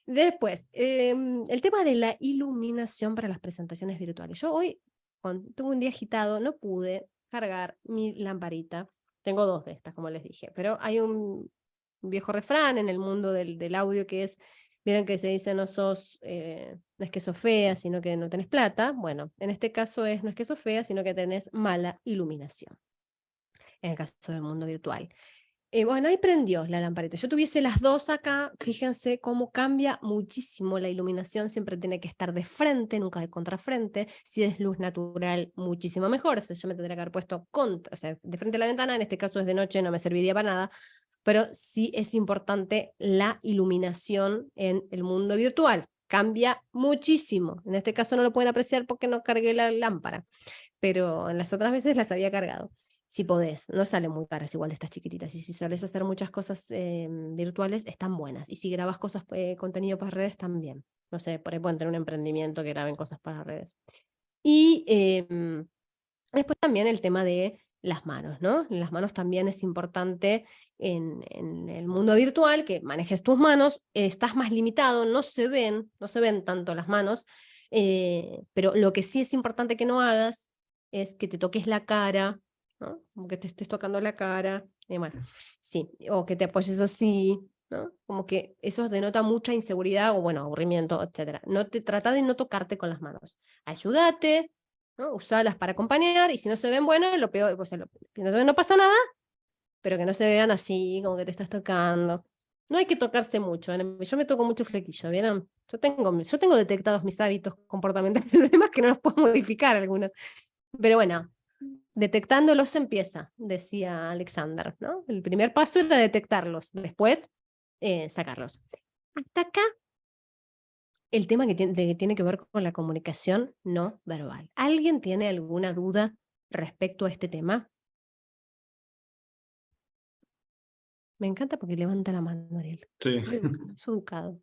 Speaker 2: Después, el tema de la iluminación para las presentaciones virtuales. Yo hoy, cuando tuve un día agitado, no pude cargar mi lamparita. Tengo dos de estas, como les dije, pero hay un viejo refrán en el mundo del audio que es, vieron que se dice no es que sos fea, sino que no tenés plata. Bueno, en este caso no es que sos fea, sino que tenés mala iluminación, en el caso del mundo virtual. Bueno, ahí prendió la lamparita. Yo tuviese las dos acá, fíjense cómo cambia muchísimo la iluminación. Siempre tiene que estar de frente, nunca de contrafrente. Si es luz natural, muchísimo mejor. O sea, yo me tendría que haber puesto o sea, de frente a la ventana. En este caso es de noche, no me serviría para nada. Pero sí es importante la iluminación en el mundo virtual. Cambia muchísimo. En este caso no lo pueden apreciar porque no cargué la lámpara, pero en las otras veces las había cargado. Si podés, no salen muy caras igual estas chiquititas, y si solés hacer muchas cosas virtuales, están buenas, y si grabas cosas, contenido para redes, también. No sé, por ahí pueden tener un emprendimiento que graben cosas para redes. Y después también el tema de las manos, ¿no? Las manos también es importante en el mundo virtual, que manejes tus manos, estás más limitado, no se ven tanto las manos, pero lo que sí es importante que no hagas es que te toques la cara, ¿no? Como que te estés tocando la cara, bueno, sí, o que te apoyes así, ¿no? Como que eso denota mucha inseguridad o, bueno, aburrimiento, etc. Trata de no tocarte con las manos. Ayúdate, ¿no? Usalas para acompañar, y si no se ven, bueno, lo peor, o sea, si no se ven, no pasa nada, pero que no se vean así, como que te estás tocando. No hay que tocarse mucho. Yo me toco mucho flequillo, ¿vieron? Yo tengo detectados mis hábitos comportamentales, además que no los puedo modificar algunos. Pero bueno, detectándolos se empieza, decía Alexander, ¿no? El primer paso era detectarlos, después sacarlos. Hasta acá el tema que tiene que ver con la comunicación no verbal. ¿Alguien tiene alguna duda respecto a este tema? Me encanta porque levanta la mano, Ariel.
Speaker 4: Sí.
Speaker 2: Es educado.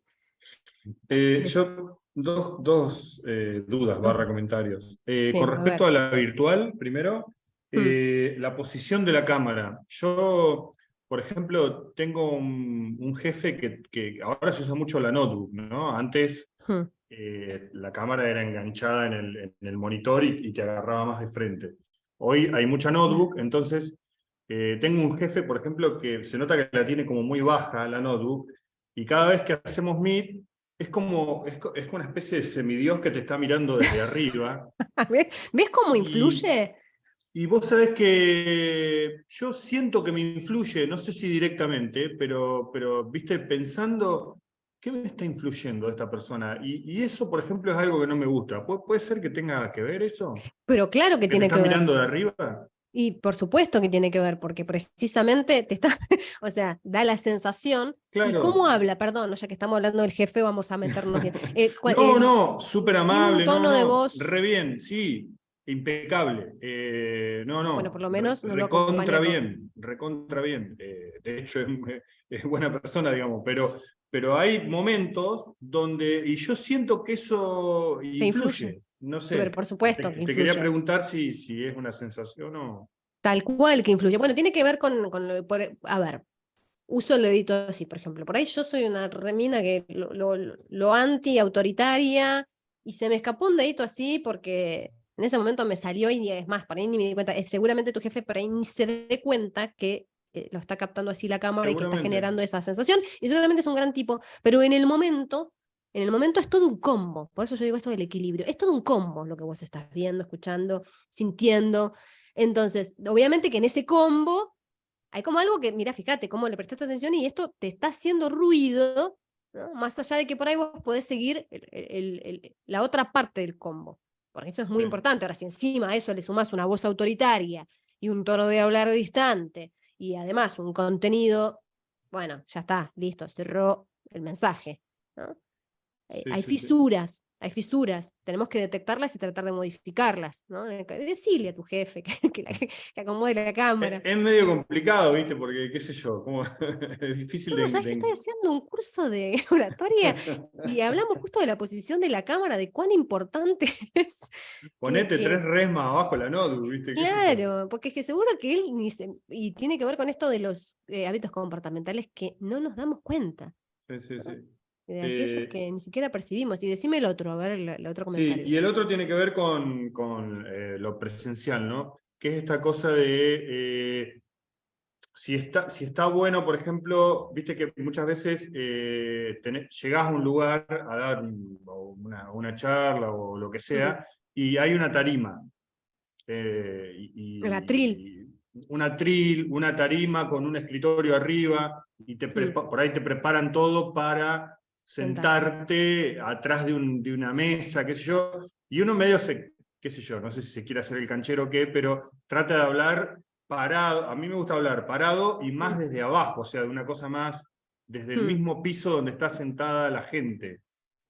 Speaker 4: Yo, dos dudas / comentarios.
Speaker 2: Sí,
Speaker 4: Con
Speaker 2: a
Speaker 4: respecto
Speaker 2: ver.
Speaker 4: a la virtual, primero, la posición de la cámara. Yo, por ejemplo, tengo un jefe que ahora se usa mucho la notebook, ¿no? Antes la cámara era enganchada en el monitor y te agarraba más de frente. Hoy hay mucha notebook, entonces tengo un jefe, por ejemplo, que se nota que la tiene como muy baja la notebook, y cada vez que hacemos Meet, es como una especie de semidios que te está mirando desde arriba.
Speaker 2: ¿Ves cómo influye?
Speaker 4: Y vos sabés que yo siento que me influye, no sé si directamente, pero viste, pensando, ¿qué me está influyendo esta persona? Y eso, por ejemplo, es algo que no me gusta. ¿Puede ser que tenga que ver eso?
Speaker 2: Pero claro que
Speaker 4: ¿Que te
Speaker 2: tiene
Speaker 4: está
Speaker 2: que ver.
Speaker 4: mirando de arriba?
Speaker 2: Y por supuesto que tiene que ver, porque precisamente te está, o sea, da la sensación. ¿Y cómo
Speaker 4: Claro.
Speaker 2: habla? Perdón, ya que estamos hablando del jefe, vamos a meternos bien.
Speaker 4: No, súper
Speaker 2: Tiene un
Speaker 4: amable,
Speaker 2: tono de voz,
Speaker 4: re bien, sí, impecable.
Speaker 2: bueno, por lo menos no lo
Speaker 4: Recontra
Speaker 2: acompaña
Speaker 4: bien, recontra bien. De hecho, es buena persona, digamos, pero hay momentos donde, y yo siento que eso
Speaker 2: que influye.
Speaker 4: influye, no
Speaker 2: Pero
Speaker 4: sé.
Speaker 2: por supuesto que
Speaker 4: Te quería
Speaker 2: influye.
Speaker 4: preguntar si es una sensación o...
Speaker 2: Tal cual que influye. Bueno, tiene que ver con a ver, uso el dedito así, por ejemplo. Por ahí yo soy una remina que lo anti-autoritaria, y se me escapó un dedito así porque en ese momento me salió, y es más, por ahí ni me di cuenta. Seguramente tu jefe por ahí ni se dé cuenta que lo está captando así la cámara y que está
Speaker 4: Seguramente.
Speaker 2: generando esa sensación, y seguramente es un gran tipo, pero en el momento es todo un combo. Por eso yo digo esto del equilibrio. Es todo un combo lo que vos estás viendo, escuchando, sintiendo. Entonces, obviamente que en ese combo hay como algo que, mira, fíjate cómo le prestaste atención y esto te está haciendo ruido, ¿no? Más allá de que por ahí vos podés seguir la otra parte del combo. Porque eso es muy
Speaker 4: Sí.
Speaker 2: importante. Ahora, si encima a eso le sumás una voz autoritaria y un tono de hablar distante y además un contenido, bueno, ya está, listo, cerró el mensaje, ¿no?
Speaker 4: Sí,
Speaker 2: Hay
Speaker 4: sí, sí.
Speaker 2: fisuras, tenemos que detectarlas y tratar de modificarlas, ¿no? Decirle a tu jefe que acomode la cámara.
Speaker 4: Es medio complicado, ¿viste? Porque, qué sé yo, es difícil
Speaker 2: No, ¿sabes que estoy haciendo un curso de oratoria y hablamos justo de la posición de la cámara, de cuán importante es
Speaker 4: Ponete
Speaker 2: que
Speaker 4: 3 res más abajo la notebook, ¿viste? ¿Qué sé yo?
Speaker 2: claro, porque es que seguro que él y tiene que ver con esto de los hábitos comportamentales que no nos damos cuenta,
Speaker 4: Sí, sí, sí.
Speaker 2: de aquellos que ni siquiera percibimos. Y decime el otro, a ver, el otro
Speaker 4: Sí,
Speaker 2: comentario.
Speaker 4: y el otro tiene que ver con lo presencial, ¿no? Que es esta cosa de si está bueno, por ejemplo, viste que muchas veces llegás a un lugar a dar una charla o lo que sea, y hay una tarima.
Speaker 2: El atril.
Speaker 4: Una tarima con un escritorio arriba, y por ahí te preparan todo para sentarte atrás de una mesa, qué sé yo, y uno medio qué sé yo, no sé si se quiere hacer el canchero o qué, pero trata de hablar parado. A mí me gusta hablar parado y más desde abajo, o sea, de una cosa más desde el mismo piso donde está sentada la gente.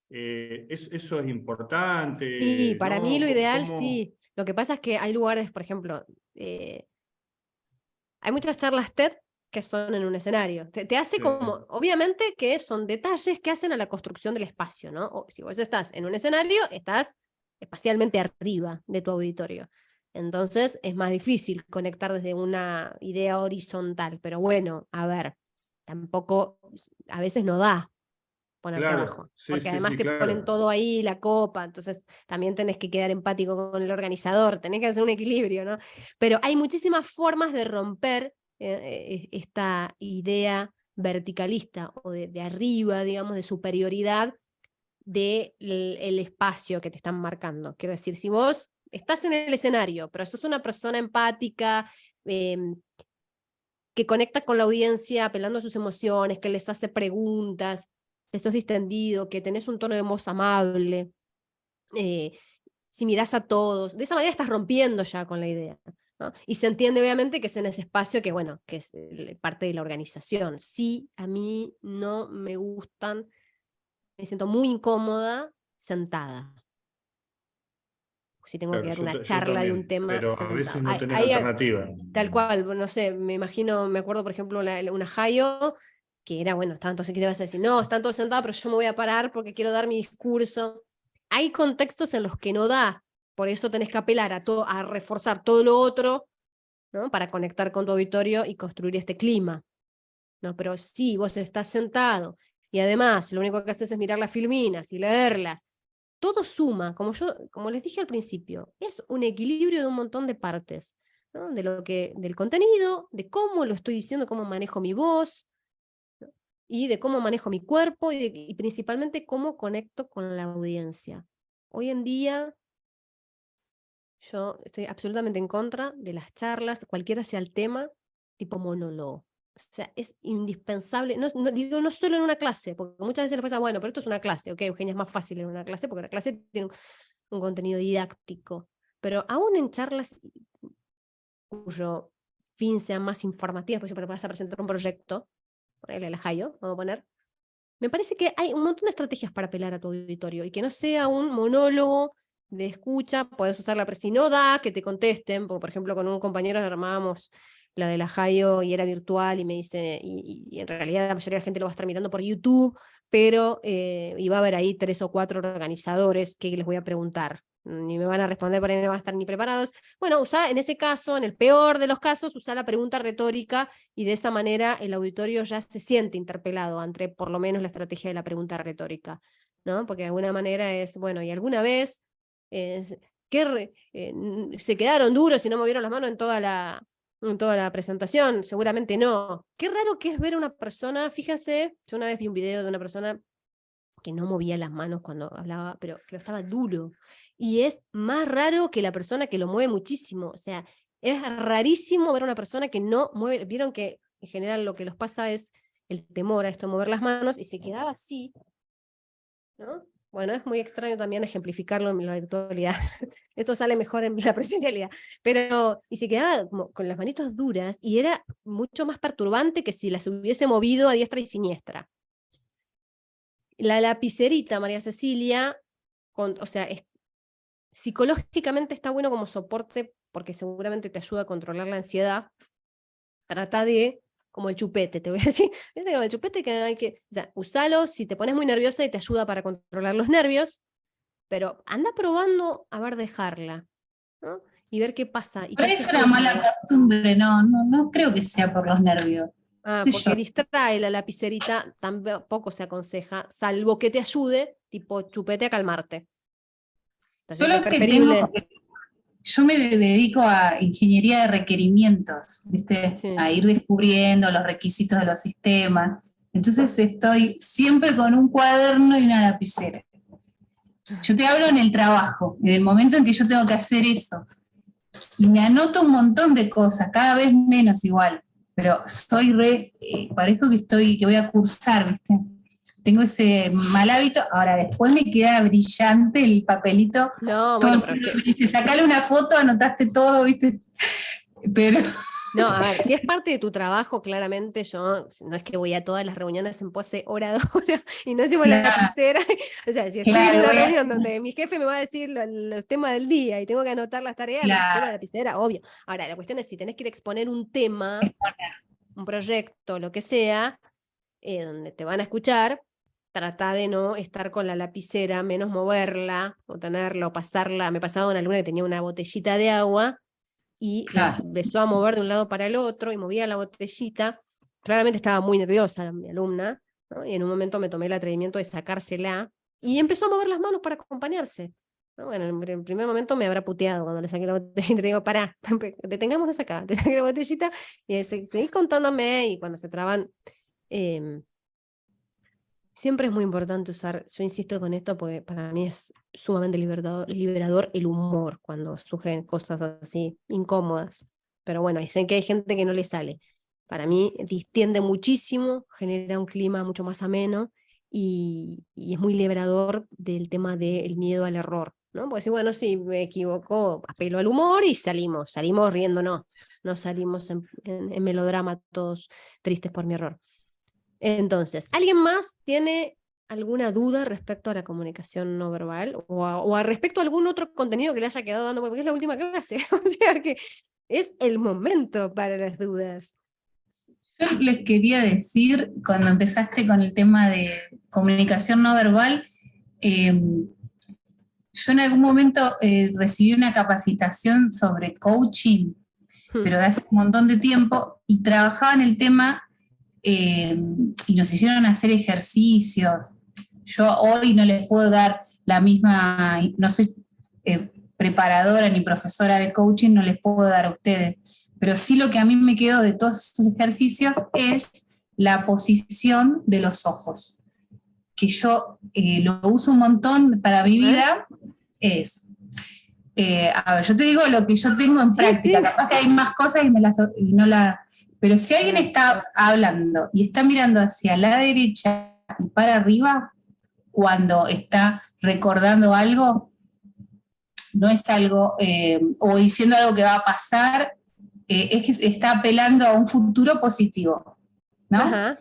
Speaker 4: Eso es importante,
Speaker 2: Y para mí
Speaker 4: ¿no?
Speaker 2: lo ideal
Speaker 4: ¿Cómo?
Speaker 2: sí. Lo que pasa es que hay lugares, por ejemplo, hay muchas charlas TED que son en un escenario. Te hace como, obviamente que son detalles que hacen a la construcción del espacio, ¿no? Si vos estás en un escenario, estás espacialmente arriba de tu auditorio. Entonces es más difícil conectar desde una idea horizontal, pero bueno, a ver, tampoco, a veces no da ponerte
Speaker 4: Claro,
Speaker 2: abajo,
Speaker 4: sí,
Speaker 2: porque
Speaker 4: sí,
Speaker 2: además
Speaker 4: sí,
Speaker 2: te ponen
Speaker 4: claro.
Speaker 2: todo ahí, la copa, entonces también tenés que quedar empático con el organizador, tenés que hacer un equilibrio, ¿no? Pero hay muchísimas formas de romper esta idea verticalista o de arriba, digamos, de superioridad del el espacio que te están marcando. Quiero decir, si vos estás en el escenario, pero sos una persona empática, que conecta con la audiencia apelando a sus emociones, que les hace preguntas, que sos distendido, que tenés un tono de voz amable, si mirás a todos, de esa manera estás rompiendo ya con la idea, ¿no? Y se entiende obviamente que es en ese espacio que, bueno, que es parte de la organización. Sí, a mí no me gustan, me siento muy incómoda sentada. Si tengo que
Speaker 4: Claro,
Speaker 2: dar
Speaker 4: yo,
Speaker 2: una
Speaker 4: yo
Speaker 2: charla de un
Speaker 4: también,
Speaker 2: tema
Speaker 4: pero a
Speaker 2: sentado.
Speaker 4: veces no tenés
Speaker 2: Hay,
Speaker 4: alternativa.
Speaker 2: tal cual, no sé, me imagino, me acuerdo por ejemplo una Jaio, que era, bueno, estaban todos, ¿qué te vas a decir? No, están todos sentados, pero yo me voy a parar porque quiero dar mi discurso. Hay contextos en los que no da, por eso tenés que apelar a reforzar todo lo otro, ¿no? Para conectar con tu auditorio y construir este clima, ¿no? Pero si vos estás sentado y además lo único que haces es mirar las filminas y leerlas, todo suma, como les dije al principio, es un equilibrio de un montón de partes, ¿no? Del contenido, de cómo lo estoy diciendo, cómo manejo mi voz, ¿no? Y de cómo manejo mi cuerpo y principalmente cómo conecto con la audiencia. Hoy en día yo estoy absolutamente en contra de las charlas, cualquiera sea el tema, tipo monólogo. O sea, es indispensable, digo, no solo en una clase, porque muchas veces les pasa, bueno, pero esto es una clase, ok, Eugenia, es más fácil en una clase, porque la clase tiene un contenido didáctico, pero aún en charlas cuyo fin sea más informativa, por ejemplo, vas a presentar un proyecto, ponele la Jaio, vamos a poner, me parece que hay un montón de estrategias para apelar a tu auditorio y que no sea un monólogo de escucha, puedes usar la si no da que te contesten, porque por ejemplo con un compañero armábamos la de la Jaio y era virtual y me dice, y en realidad la mayoría de la gente lo va a estar mirando por YouTube, pero iba a haber ahí 3 o 4 organizadores que les voy a preguntar, ni me van a responder, por ahí no van a estar ni preparados. Bueno, usa en ese caso, en el peor de los casos, usa la pregunta retórica y de esa manera el auditorio ya se siente interpelado ante por lo menos la estrategia de la pregunta retórica, ¿no? Porque de alguna manera es, bueno, y alguna vez se quedaron duros y no movieron las manos en toda la presentación, seguramente no. Qué raro que es ver a una persona, fíjense, yo una vez vi un video de una persona que no movía las manos cuando hablaba, pero que estaba duro. Y es más raro que la persona que lo mueve muchísimo. O sea, es rarísimo ver a una persona que no mueve. Vieron que en general lo que los pasa es el temor a esto de mover las manos y se quedaba así, ¿no? Bueno, es muy extraño también ejemplificarlo en la virtualidad. Esto sale mejor en la presencialidad. Pero, y se quedaba como con las manitos duras y era mucho más perturbante que si las hubiese movido a diestra y siniestra. La lapicerita, María Cecilia, o sea, psicológicamente está bueno como soporte porque seguramente te ayuda a controlar la ansiedad. Trata de, como el chupete, te voy a decir, como el chupete que hay que, o sea, usalo si te pones muy nerviosa y te ayuda para controlar los nervios, pero anda probando a ver dejarla, ¿no? Y ver qué pasa. Y
Speaker 6: Por
Speaker 2: qué
Speaker 6: eso
Speaker 2: haces
Speaker 6: es una
Speaker 2: vos
Speaker 6: mala
Speaker 2: con vos.
Speaker 6: costumbre, no creo que sea por los nervios.
Speaker 2: Ah,
Speaker 6: Sí,
Speaker 2: porque
Speaker 6: yo.
Speaker 2: distrae la lapicerita, tampoco se aconseja, salvo que te ayude, tipo chupete, a calmarte.
Speaker 6: Yo
Speaker 2: Entonces es
Speaker 6: lo que tengo,
Speaker 2: preferible.
Speaker 6: yo me dedico a ingeniería de requerimientos, ¿viste?
Speaker 2: Sí.
Speaker 6: A ir descubriendo los requisitos de los sistemas. Entonces estoy siempre con un cuaderno y una lapicera. Yo te hablo en el trabajo, en el momento en que yo tengo que hacer eso. Y me anoto un montón de cosas, cada vez menos igual. Pero soy parezco que voy a cursar, ¿viste? Tengo ese mal hábito. Ahora, después me queda brillante el papelito.
Speaker 2: No,
Speaker 6: Todo
Speaker 2: bueno,
Speaker 6: el
Speaker 2: pero
Speaker 6: mundo me dice, sacale una foto, anotaste todo, ¿viste? Pero
Speaker 2: no, a ver, si es parte de tu trabajo, claramente yo no es que voy a todas las reuniones en pose oradora y no llevo la
Speaker 6: claro,
Speaker 2: lapicera. O sea, si estoy en
Speaker 6: claro,
Speaker 2: una
Speaker 6: voy a
Speaker 2: reunión
Speaker 6: hacer,
Speaker 2: donde mi jefe me va a decir los temas del día y tengo que anotar las tareas, llevo la
Speaker 6: claro,
Speaker 2: lapicera, obvio. Ahora, la cuestión es si tenés que ir a exponer un tema, un proyecto, lo que sea, donde te van a escuchar, trata de no estar con la lapicera, menos moverla, o tenerla, o pasarla. Me pasaba una alumna que tenía una botellita de agua, y la
Speaker 6: Claro.
Speaker 2: empezó a mover de un lado para el otro, y movía la botellita. Claramente estaba muy nerviosa mi alumna, ¿no? Y en un momento me tomé el atrevimiento de sacársela, y empezó a mover las manos para acompañarse. ¿No? Bueno, en primer momento me habrá puteado cuando le saqué la botellita, y digo, pará, detengámonos acá, te saqué la botellita, y seguís contándome, y cuando se traban... siempre es muy importante usar, yo insisto con esto porque para mí es sumamente liberador el humor cuando surgen cosas así incómodas. Pero bueno, dicen que hay gente que no le sale. Para mí distiende muchísimo, genera un clima mucho más ameno, y es muy liberador del tema del miedo al error, ¿no? Porque si, bueno, si me equivoco, apelo al humor y salimos riéndonos, no salimos en melodrama todos tristes por mi error. Entonces, ¿alguien más tiene alguna duda respecto a la comunicación no verbal, o a respecto a algún otro contenido que le haya quedado dando? Porque es la última clase, o sea que es el momento para las dudas.
Speaker 6: Yo les quería decir, cuando empezaste con el tema de comunicación no verbal, yo en algún momento recibí una capacitación sobre coaching, pero de hace un montón de tiempo, y trabajaba en el tema, y nos hicieron hacer ejercicios. Yo hoy no les puedo dar la misma, no soy preparadora ni profesora de coaching, no les puedo dar a ustedes, pero sí lo que a mí me quedó de todos esos ejercicios es la posición de los ojos, que yo lo uso un montón para mi vida. Es, a ver, yo te digo lo que yo tengo en práctica,
Speaker 2: sí.
Speaker 6: capaz que hay más cosas y no la... Pero si alguien está hablando y está mirando hacia la derecha y para arriba, cuando está recordando algo, no es algo, o diciendo algo que va a pasar, es que está apelando a un futuro positivo, ¿no?
Speaker 2: Ajá.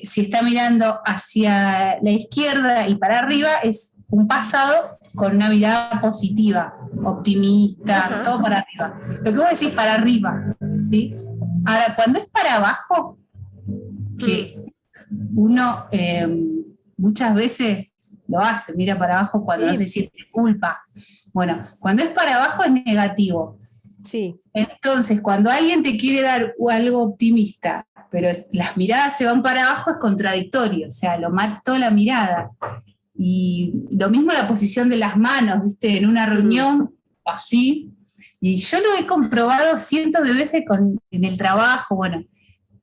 Speaker 6: Si está mirando hacia la izquierda y para arriba, es un pasado con una mirada positiva, optimista,
Speaker 2: Ajá.
Speaker 6: todo para arriba. Lo que vos decís para arriba, ¿sí? Ahora, cuando es para abajo, que uno muchas veces lo hace, mira para abajo cuando no se siente culpa. Bueno, cuando es para abajo es negativo.
Speaker 2: Sí.
Speaker 6: Entonces, cuando alguien te quiere dar algo optimista, pero las miradas se van para abajo, es contradictorio, o sea, lo mató la mirada. Y lo mismo la posición de las manos, ¿viste? En una reunión, así. Y yo lo he comprobado cientos de veces en el trabajo, bueno,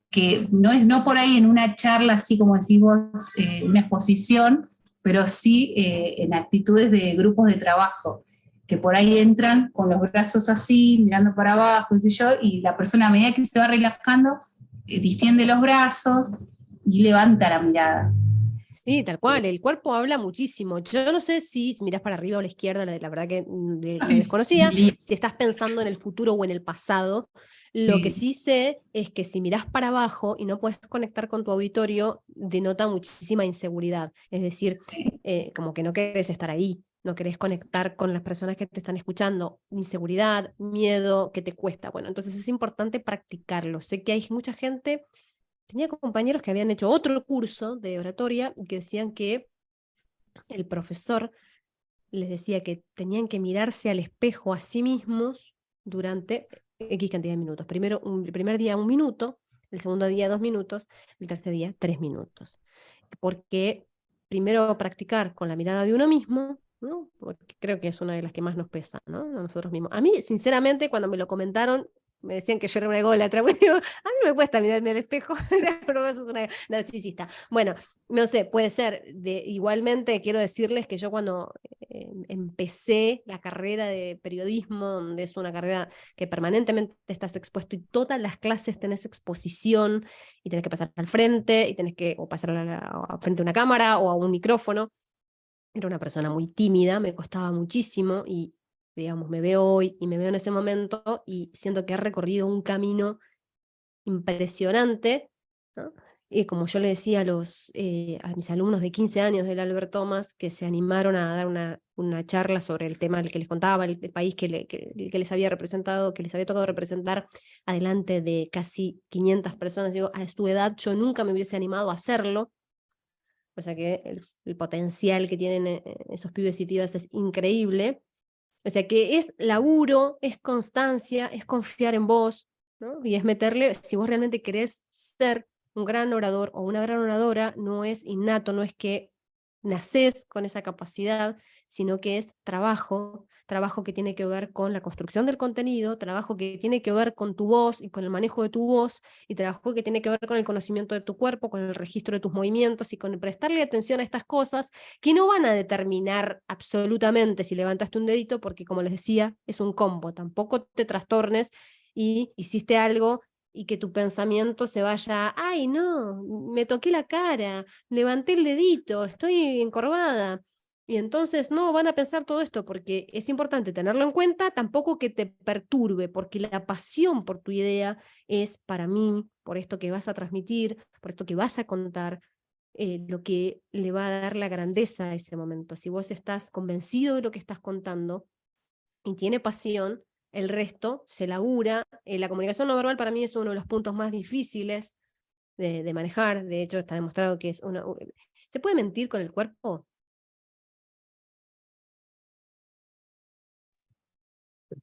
Speaker 6: que no por ahí en una charla así como decís vos, una exposición, pero sí en actitudes de grupos de trabajo, que por ahí entran con los brazos así, mirando para abajo, qué sé yo, y la persona a medida que se va relajando, distiende los brazos y levanta la mirada.
Speaker 2: Sí, tal cual, el cuerpo habla muchísimo. Yo no sé si mirás para arriba o a la izquierda, la verdad que lo desconocía, si estás pensando en el futuro o en el pasado. Lo que sí sé es que si mirás para abajo y no puedes conectar con tu auditorio, denota muchísima inseguridad. Es decir, como que no querés estar ahí, no querés conectar con las personas que te están escuchando. Inseguridad, miedo, que te cuesta. Bueno, entonces es importante practicarlo. Sé que hay mucha gente... Tenía compañeros que habían hecho otro curso de oratoria y que decían que el profesor les decía que tenían que mirarse al espejo a sí mismos durante X cantidad de minutos. El primer día 1 minuto, el segundo día 2 minutos, el tercer día 3 minutos. Porque primero practicar con la mirada de uno mismo, ¿no? Porque creo que es una de las que más nos pesa, ¿no? A nosotros mismos. A mí, sinceramente, cuando me lo comentaron, me decían que yo era una ególatra. Bueno, a mí me cuesta mirarme al espejo, pero vos sos una narcisista. Bueno, no sé, puede ser. Igualmente quiero decirles que yo cuando empecé la carrera de periodismo, donde es una carrera que permanentemente estás expuesto y todas las clases tenés exposición y tenés que pasar al frente y tenés que o pasar frente a una cámara o a un micrófono. Era una persona muy tímida, me costaba muchísimo y, digamos, me veo hoy y me veo en ese momento y siento que he recorrido un camino impresionante, ¿no? Y como yo le decía a mis alumnos de 15 años del Albert Thomas, que se animaron a dar una charla sobre el tema del que les contaba, el país que les había representado, que les había tocado representar adelante de casi 500 personas, digo, a su edad yo nunca me hubiese animado a hacerlo, O sea que el potencial que tienen esos pibes y pibas es increíble. O sea que es laburo, es constancia, es confiar en vos, ¿no? Y es meterle, si vos realmente querés ser un gran orador o una gran oradora, no es innato, no es que nacés con esa capacidad, sino que es trabajo que tiene que ver con la construcción del contenido, trabajo que tiene que ver con tu voz y con el manejo de tu voz, y trabajo que tiene que ver con el conocimiento de tu cuerpo, con el registro de tus movimientos y con prestarle atención a estas cosas que no van a determinar absolutamente si levantaste un dedito, porque como les decía, es un combo, tampoco te trastornes y hiciste algo y que tu pensamiento se vaya, ay no, me toqué la cara, levanté el dedito, estoy encorvada. Y entonces no van a pensar todo esto porque es importante tenerlo en cuenta, tampoco que te perturbe, porque la pasión por tu idea es para mí, por esto que vas a transmitir, por esto que vas a contar, lo que le va a dar la grandeza a ese momento. Si vos estás convencido de lo que estás contando y tiene pasión, el resto se labura. La comunicación no verbal para mí es uno de los puntos más difíciles de manejar. De hecho, está demostrado que es una... ¿Se puede mentir con el cuerpo?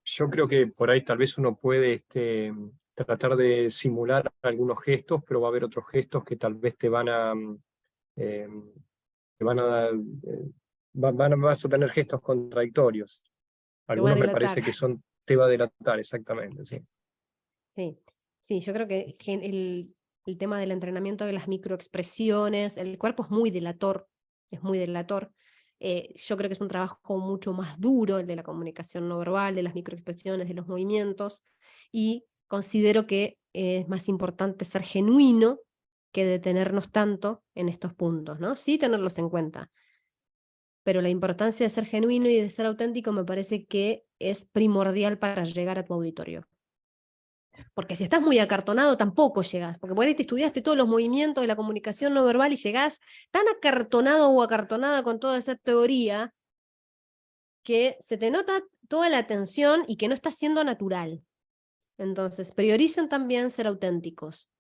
Speaker 8: Yo creo que por ahí tal vez uno puede tratar de simular algunos gestos, pero va a haber otros gestos que tal vez te van a dar, vas a tener gestos contradictorios. Algunos me parece que te va a delatar, exactamente, sí.
Speaker 2: Sí, yo creo que el tema del entrenamiento de las microexpresiones, el cuerpo es muy delator, es muy delator. Yo creo que es un trabajo mucho más duro el de la comunicación no verbal, de las microexpresiones, de los movimientos, y considero que es más importante ser genuino que detenernos tanto en estos puntos, ¿no? Sí tenerlos en cuenta, pero la importancia de ser genuino y de ser auténtico me parece que es primordial para llegar a tu auditorio. Porque si estás muy acartonado tampoco llegás, porque por ahí te estudiaste todos los movimientos de la comunicación no verbal y llegás tan acartonado o acartonada con toda esa teoría que se te nota toda la atención y que no está siendo natural. Entonces, prioricen también ser auténticos,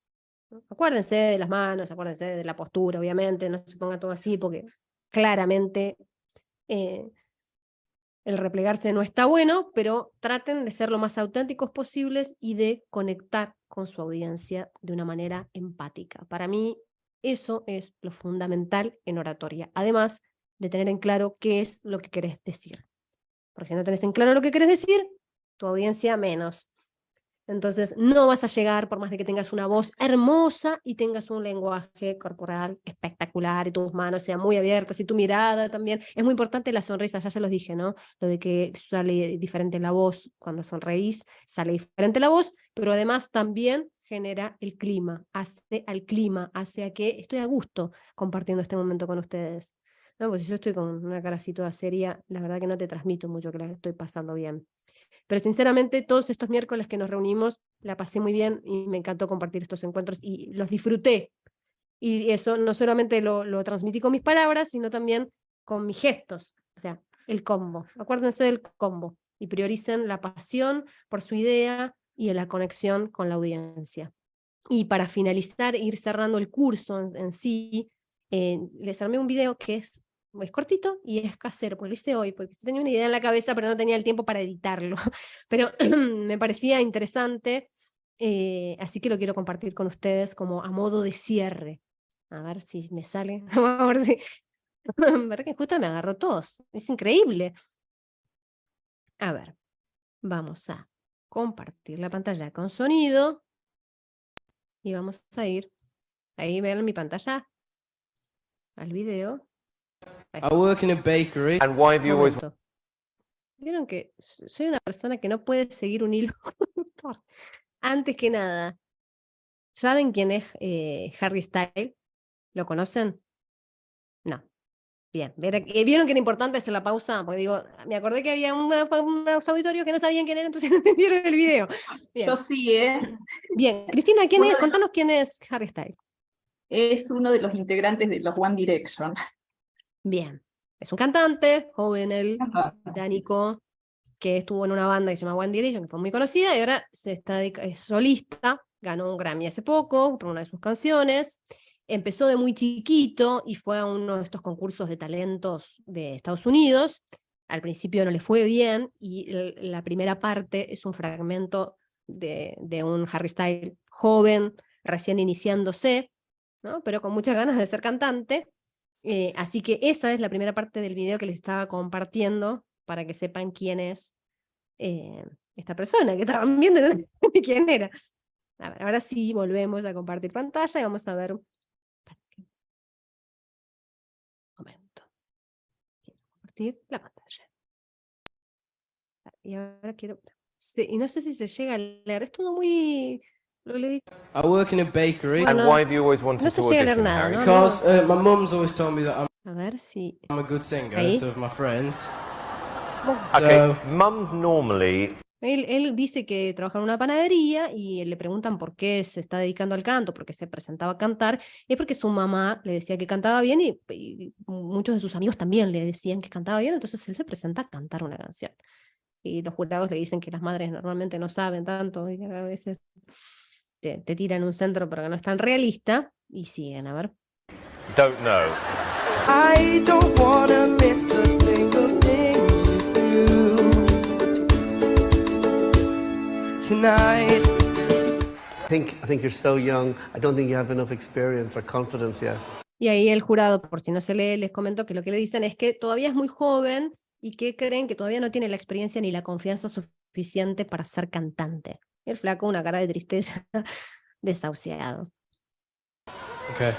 Speaker 2: ¿no? Acuérdense de las manos, acuérdense de la postura, obviamente, no se ponga todo así porque claramente el replegarse no está bueno, pero traten de ser lo más auténticos posibles y de conectar con su audiencia de una manera empática. Para mí, eso es lo fundamental en oratoria, además de tener en claro qué es lo que querés decir. Porque si no tenés en claro lo que querés decir, tu audiencia menos. Entonces no vas a llegar, por más de que tengas una voz hermosa y tengas un lenguaje corporal espectacular y tus manos sean muy abiertas y tu mirada también. Es muy importante la sonrisa, ya se los dije, ¿no? Lo de que sale diferente la voz cuando sonreís, sale diferente la voz, pero además también genera el clima, hace a que estoy a gusto compartiendo este momento con ustedes. No, pues si yo estoy con una cara así toda seria, la verdad que no te transmito mucho que la estoy pasando bien. Pero sinceramente, todos estos miércoles que nos reunimos, la pasé muy bien y me encantó compartir estos encuentros y los disfruté. Y eso no solamente lo transmití con mis palabras, sino también con mis gestos. O sea, el combo. Acuérdense del combo y prioricen la pasión por su idea y la conexión con la audiencia. Y para finalizar, ir cerrando el curso en sí, les armé un video que es cortito y es casero, porque lo hice hoy, porque tenía una idea en la cabeza, pero no tenía el tiempo para editarlo. Pero me parecía interesante, así que lo quiero compartir con ustedes como a modo de cierre. A ver si me sale. A ver si... ver que justo me agarró tos. Es increíble. A ver, vamos a compartir la pantalla con sonido y vamos a ir, ahí ven mi pantalla, al video.
Speaker 9: I work in a bakery.
Speaker 10: And why have you always
Speaker 2: Momento. Vieron que soy una persona que no puede seguir un hilo conductor. Antes que nada, ¿saben quién es Harry Styles? ¿Lo conocen? No. Bien. ¿Vieron que era importante hacer la pausa? Porque digo, me acordé que había unos auditorios que no sabían quién era, entonces no entendieron el video. Bien.
Speaker 6: Yo sí,
Speaker 2: Bien. Cristina, ¿quién es? Contanos quién es Harry Styles.
Speaker 6: Es uno de los integrantes de los One Direction.
Speaker 2: Bien. Es un cantante, joven él, británico, que estuvo en una banda que se llama One Direction, que fue muy conocida, y ahora es solista, ganó un Grammy hace poco por una de sus canciones, empezó de muy chiquito y fue a uno de estos concursos de talentos de Estados Unidos. Al principio no le fue bien y la primera parte es un fragmento de un Harry Styles joven, recién iniciándose, ¿no? Pero con muchas ganas de ser cantante. Así que esta es la primera parte del video que les estaba compartiendo para que sepan quién es esta persona que estaban viendo, no sé quién era. A ver, ahora sí volvemos a compartir pantalla y vamos a ver. Un momento. Quiero compartir la pantalla. Y ahora quiero. Y no sé si se llega a leer. Es todo muy. Lo leí.
Speaker 9: I work in a bakery.
Speaker 2: Bueno,
Speaker 10: And why have you always wanted
Speaker 2: no se
Speaker 10: to
Speaker 2: llega a leer
Speaker 10: audition,
Speaker 2: nada,
Speaker 10: Harry?
Speaker 2: ¿no?
Speaker 9: Because my mum's always told me that
Speaker 2: A ver si.
Speaker 9: I'm a good singer
Speaker 2: Ahí.
Speaker 9: to my friends.
Speaker 10: Okay,
Speaker 9: So,
Speaker 10: mums normally
Speaker 2: Él dice que trabaja en una panadería y le preguntan por qué se está dedicando al canto, por qué se presentaba a cantar, y es porque su mamá le decía que cantaba bien y muchos de sus amigos también le decían que cantaba bien, entonces él se presenta a cantar una canción. Y los jurados le dicen que las madres normalmente no saben tanto y a veces te tiran un centro pero que no es tan realista y siguen, a ver.
Speaker 10: don't know.
Speaker 9: I don't wanna miss a single thing with you tonight.
Speaker 11: I think you're so young. I don't think you have enough experience or confidence yet.
Speaker 2: Y ahí el jurado, por si no se lee, les comento que lo que le dicen es que todavía es muy joven y que creen que todavía no tiene la experiencia ni la confianza suficiente para ser cantante. El flaco, una cara de tristeza, desahuciado.
Speaker 9: Okay.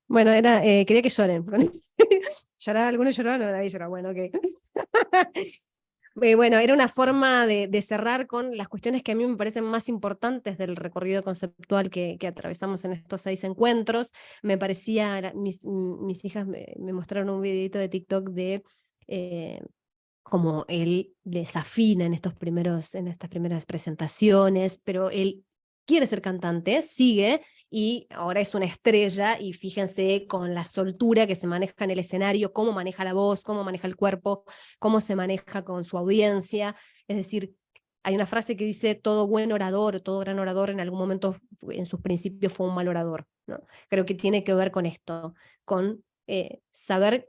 Speaker 2: Bueno, quería que lloren. ¿Llorar? ¿Alguno lloró? No, nadie lloró. Bueno, ok. Bueno, era una forma de cerrar con las cuestiones que a mí me parecen más importantes del recorrido conceptual que atravesamos en estos 6 encuentros. Me parecía, mis hijas me mostraron un videito de TikTok de cómo él desafina en estas primeras presentaciones, pero él quiere ser cantante, sigue, y ahora es una estrella, y fíjense con la soltura que se maneja en el escenario, cómo maneja la voz, cómo maneja el cuerpo, cómo se maneja con su audiencia. Es decir, hay una frase que dice, todo buen orador, todo gran orador en algún momento en sus principios fue un mal orador, ¿no? Creo que tiene que ver con esto, con saber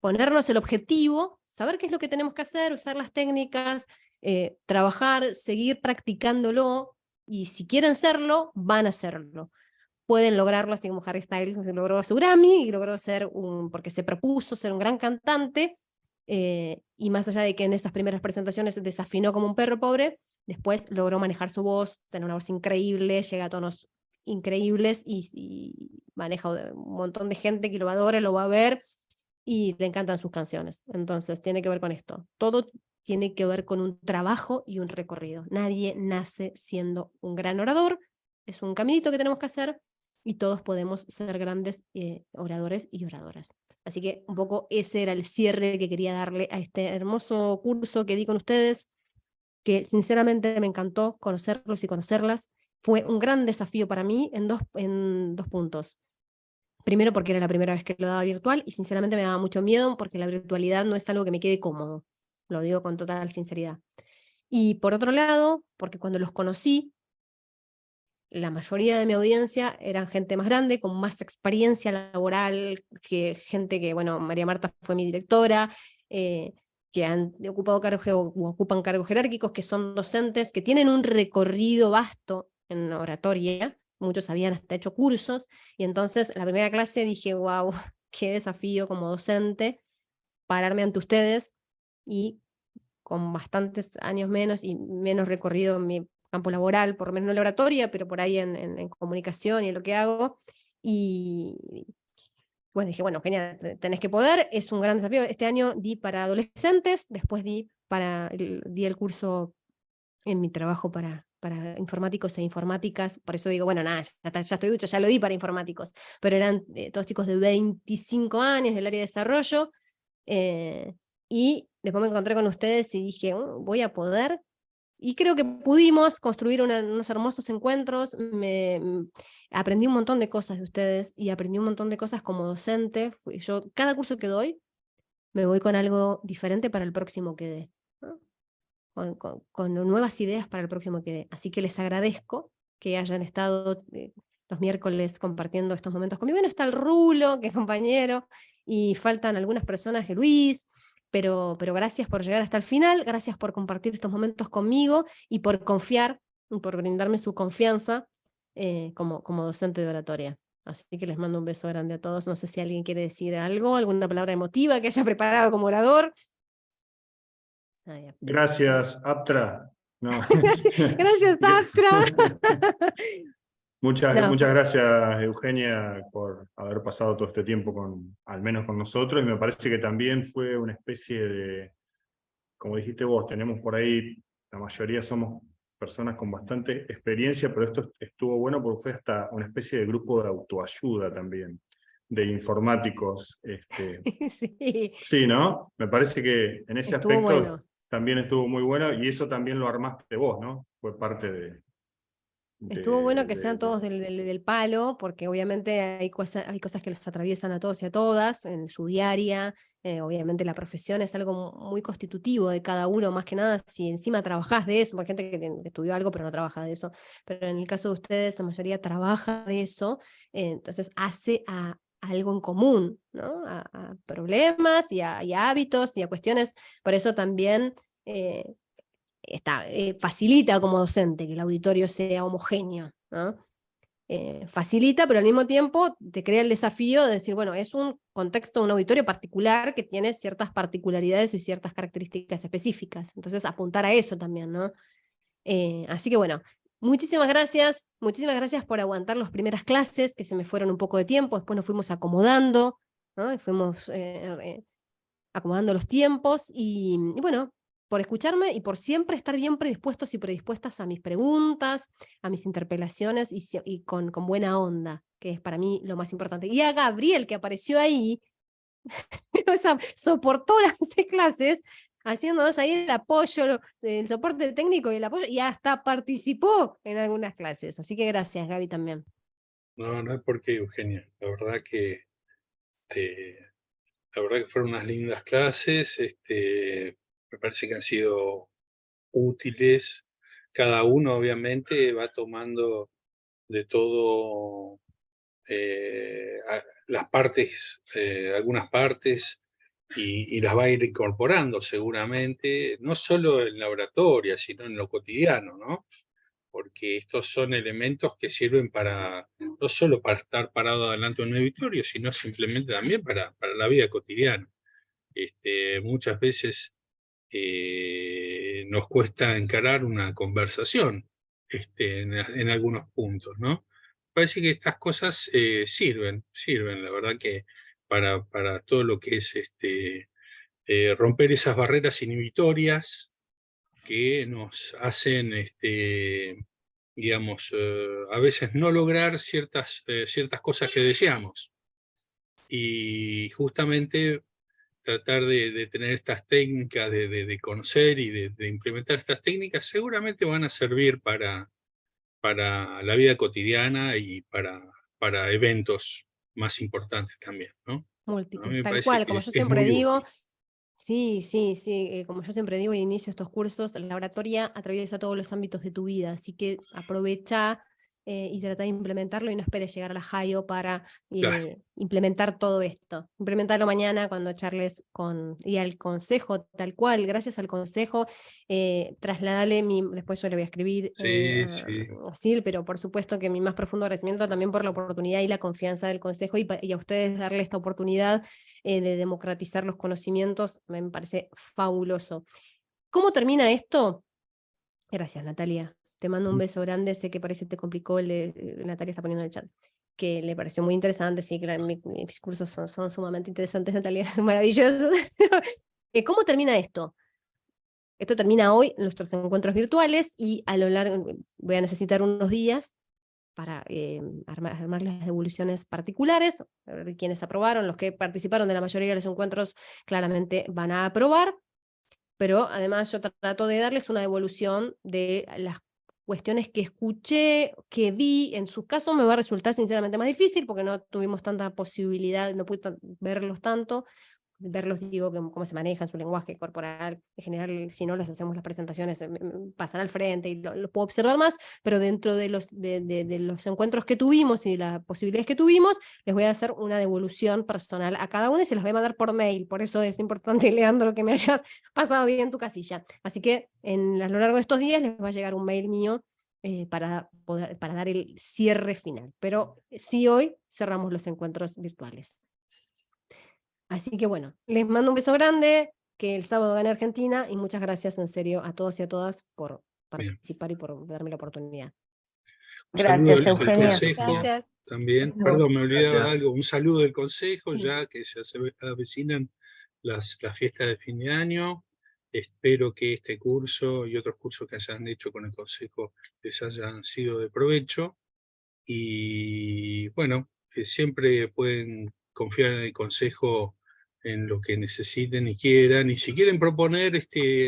Speaker 2: ponernos el objetivo, saber qué es lo que tenemos que hacer, usar las técnicas, trabajar, seguir practicándolo, y si quieren serlo, van a hacerlo. Pueden lograrlo, así como Harry Styles logró su Grammy, y logró porque se propuso ser un gran cantante, y más allá de que en estas primeras presentaciones desafinó como un perro pobre, después logró manejar su voz, tener una voz increíble, llega a tonos increíbles, y maneja un montón de gente que lo adora, lo va a ver, y le encantan sus canciones. Entonces, tiene que ver con esto. Todo tiene que ver con un trabajo y un recorrido. Nadie nace siendo un gran orador, es un caminito que tenemos que hacer, y todos podemos ser grandes oradores y oradoras. Así que un poco ese era el cierre que quería darle a este hermoso curso que di con ustedes, que sinceramente me encantó conocerlos y conocerlas. Fue un gran desafío para mí en dos puntos. Primero, porque era la primera vez que lo daba virtual, y sinceramente me daba mucho miedo porque la virtualidad no es algo que me quede cómodo. Lo digo con total sinceridad. Y por otro lado, porque cuando los conocí, la mayoría de mi audiencia eran gente más grande, con más experiencia laboral, gente que, bueno, María Marta fue mi directora, que han ocupado cargos o ocupan cargos jerárquicos, que son docentes, que tienen un recorrido vasto en oratoria, muchos habían hasta hecho cursos, y entonces la primera clase dije, wow, qué desafío como docente pararme ante ustedes y con bastantes años menos y menos recorrido en mi campo laboral, por lo menos no en la oratoria, pero por ahí en comunicación y en lo que hago, y bueno, dije, bueno, genial, tenés que poder, es un gran desafío. Este año di para adolescentes, después di el curso en mi trabajo para informáticos e informáticas, por eso digo, bueno, nada, ya estoy ducha, ya lo di para informáticos, pero eran todos chicos de 25 años del área de desarrollo, y después me encontré con ustedes y dije, voy a poder, y creo que pudimos construir unos hermosos encuentros, aprendí un montón de cosas de ustedes, y aprendí un montón de cosas como docente. Yo, cada curso que doy, me voy con algo diferente para el próximo que dé, ¿no? Con nuevas ideas para el próximo que dé. Así que les agradezco que hayan estado los miércoles compartiendo estos momentos conmigo. Bueno, está el Rulo, que es compañero, y faltan algunas personas, Luis, pero gracias por llegar hasta el final, gracias por compartir estos momentos conmigo y por confiar, por brindarme su confianza como docente de oratoria. Así que les mando un beso grande a todos. No sé si alguien quiere decir algo, alguna palabra emotiva que haya preparado como orador.
Speaker 4: Gracias, Aptra. No.
Speaker 2: Gracias, Aptra.
Speaker 4: Muchas
Speaker 2: No,
Speaker 4: gracias, Eugenia, por haber pasado todo este tiempo al menos con nosotros, y me parece que también fue una especie de, como dijiste vos, tenemos por ahí, la mayoría somos personas con bastante experiencia, pero esto estuvo bueno porque fue hasta una especie de grupo de autoayuda también, de informáticos.
Speaker 2: Sí.
Speaker 4: Sí, ¿no? Me parece que en ese
Speaker 2: Estuvo
Speaker 4: aspecto
Speaker 2: bueno.
Speaker 4: también estuvo muy bueno, y eso también lo armaste vos, ¿no? Fue parte
Speaker 2: Estuvo bueno que sean todos del palo, porque obviamente hay cosas que los atraviesan a todos y a todas en su diaria. Obviamente la profesión es algo muy constitutivo de cada uno, más que nada si encima trabajás de eso. Hay gente que estudió algo pero no trabaja de eso, pero en el caso de ustedes la mayoría trabaja de eso, entonces hace a algo en común, ¿no? A problemas y a hábitos y a cuestiones. Por eso también facilita como docente que el auditorio sea homogéneo, ¿no? Facilita, pero al mismo tiempo te crea el desafío de decir, bueno, es un contexto, un auditorio particular que tiene ciertas particularidades y ciertas características específicas. Entonces apuntar a eso también, ¿no? Así que bueno, muchísimas gracias por aguantar las primeras clases, que se me fueron un poco de tiempo, después nos fuimos acomodando, ¿no? Y fuimos acomodando los tiempos, y bueno, por escucharme y por siempre estar bien predispuestos y predispuestas a mis preguntas, a mis interpelaciones, y con buena onda, que es para mí lo más importante. Y a Gabriel, que apareció ahí, o sea, soportó las clases, haciéndonos ahí el apoyo, el soporte técnico y el apoyo, y hasta participó en algunas clases. Así que gracias, Gaby, también.
Speaker 3: No, no es porque, Eugenia. La verdad que fueron unas lindas clases. Me parece que han sido útiles. Cada uno obviamente va tomando de todo las partes, algunas partes, y las va a ir incorporando seguramente, no solo en la oratoria, sino en lo cotidiano, ¿no? Porque estos son elementos que sirven no solo para estar parado delante de un auditorio, sino simplemente también para la vida cotidiana. Muchas veces nos cuesta encarar una conversación en algunos puntos, ¿no? Parece que estas cosas sirven, la verdad que para todo lo que es romper esas barreras inhibitorias que nos hacen, digamos, a veces no lograr ciertas cosas que deseamos. Y justamente tratar de tener estas técnicas, de conocer y de implementar estas técnicas, seguramente van a servir para la vida cotidiana y para eventos más importantes también, ¿no?
Speaker 2: Múltiples, tal cual, como yo siempre digo. Sí, como yo siempre digo y inicio estos cursos, la oratoria atraviesa todos los ámbitos de tu vida, así que aprovecha y tratar de implementarlo y no esperes llegar a la JAIO para
Speaker 3: Claro.
Speaker 2: implementar todo esto. Implementarlo mañana cuando charles y al consejo, tal cual, gracias al consejo, trasladale después yo le voy a escribir
Speaker 3: Sí, sí.
Speaker 2: a Sil, pero por supuesto que mi más profundo agradecimiento también por la oportunidad y la confianza del consejo y a ustedes darle esta oportunidad de democratizar los conocimientos, me parece fabuloso. ¿Cómo termina esto? Gracias, Natalia. Te mando un beso grande, sé que parece que te complicó, Natalia está poniendo en el chat, que le pareció muy interesante, sí, que mis cursos son sumamente interesantes, Natalia, son maravillosos. ¿Cómo termina esto? Esto termina hoy en nuestros encuentros virtuales y a lo largo voy a necesitar unos días para armar las devoluciones particulares. Quienes aprobaron, los que participaron de la mayoría de los encuentros, claramente van a aprobar, pero además yo trato de darles una devolución de las cuestiones que escuché, que vi. En sus casos me va a resultar sinceramente más difícil porque no tuvimos tanta posibilidad, no pude verlos tanto, digo, cómo se manejan su lenguaje corporal. En general, si no les hacemos las presentaciones, pasan al frente y lo puedo observar más, pero dentro de los encuentros que tuvimos y las posibilidades que tuvimos, les voy a hacer una devolución personal a cada uno y se las voy a mandar por mail. Por eso es importante, Leandro, que me hayas pasado bien tu casilla. Así que a lo largo de estos días les va a llegar un mail mío para dar el cierre final. Pero sí, hoy cerramos los encuentros virtuales. Así que bueno, les mando un beso grande, que el sábado gane Argentina y muchas gracias en serio a todos y a todas por participar y por darme la oportunidad.
Speaker 3: Un saludo del
Speaker 12: Eugenia.
Speaker 3: consejo
Speaker 7: Gracias.
Speaker 3: también. Perdón, me olvidaba
Speaker 1: Gracias.
Speaker 3: algo. Un saludo del consejo, ya que se avecinan las fiestas de fin de año. Espero que este curso y otros cursos que hayan hecho con el consejo les hayan sido de provecho. Y bueno, siempre pueden confiar en el consejo en lo que necesiten y quieran. Y si quieren proponer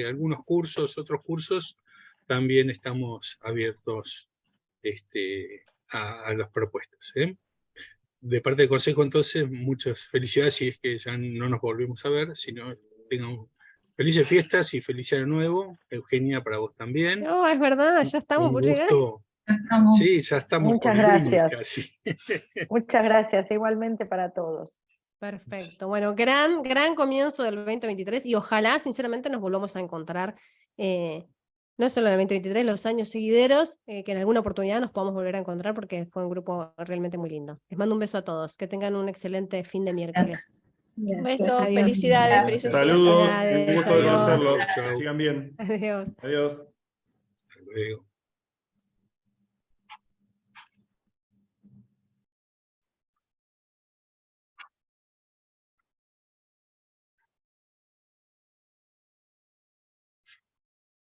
Speaker 3: algunos cursos, otros cursos, también estamos abiertos a las propuestas. De parte del consejo, entonces, muchas felicidades, si es que ya no nos volvemos a ver, sino tengan felices fiestas y feliz año nuevo. Eugenia, para vos también.
Speaker 2: No, es verdad, ya estamos
Speaker 3: Un
Speaker 2: por llegar.
Speaker 3: gusto. Sí, ya estamos
Speaker 12: Muchas
Speaker 3: con el lunes
Speaker 12: gracias.
Speaker 3: casi.
Speaker 12: Muchas gracias, igualmente para todos.
Speaker 2: Perfecto. Bueno, gran comienzo del 2023 y ojalá, sinceramente, nos volvamos a encontrar, no solo en el 2023, los años seguideros, que en alguna oportunidad nos podamos volver a encontrar porque fue un grupo realmente muy lindo. Les mando un beso a todos. Que tengan un excelente fin de miércoles.
Speaker 7: Un beso,
Speaker 2: Adiós.
Speaker 7: felicidades, felices
Speaker 4: Saludos,
Speaker 7: fiestas.
Speaker 4: un gusto de
Speaker 2: Adiós.
Speaker 4: conocerlos.
Speaker 3: Chau.
Speaker 4: Que sigan bien.
Speaker 2: Adiós.
Speaker 4: Adiós.
Speaker 3: Hasta luego.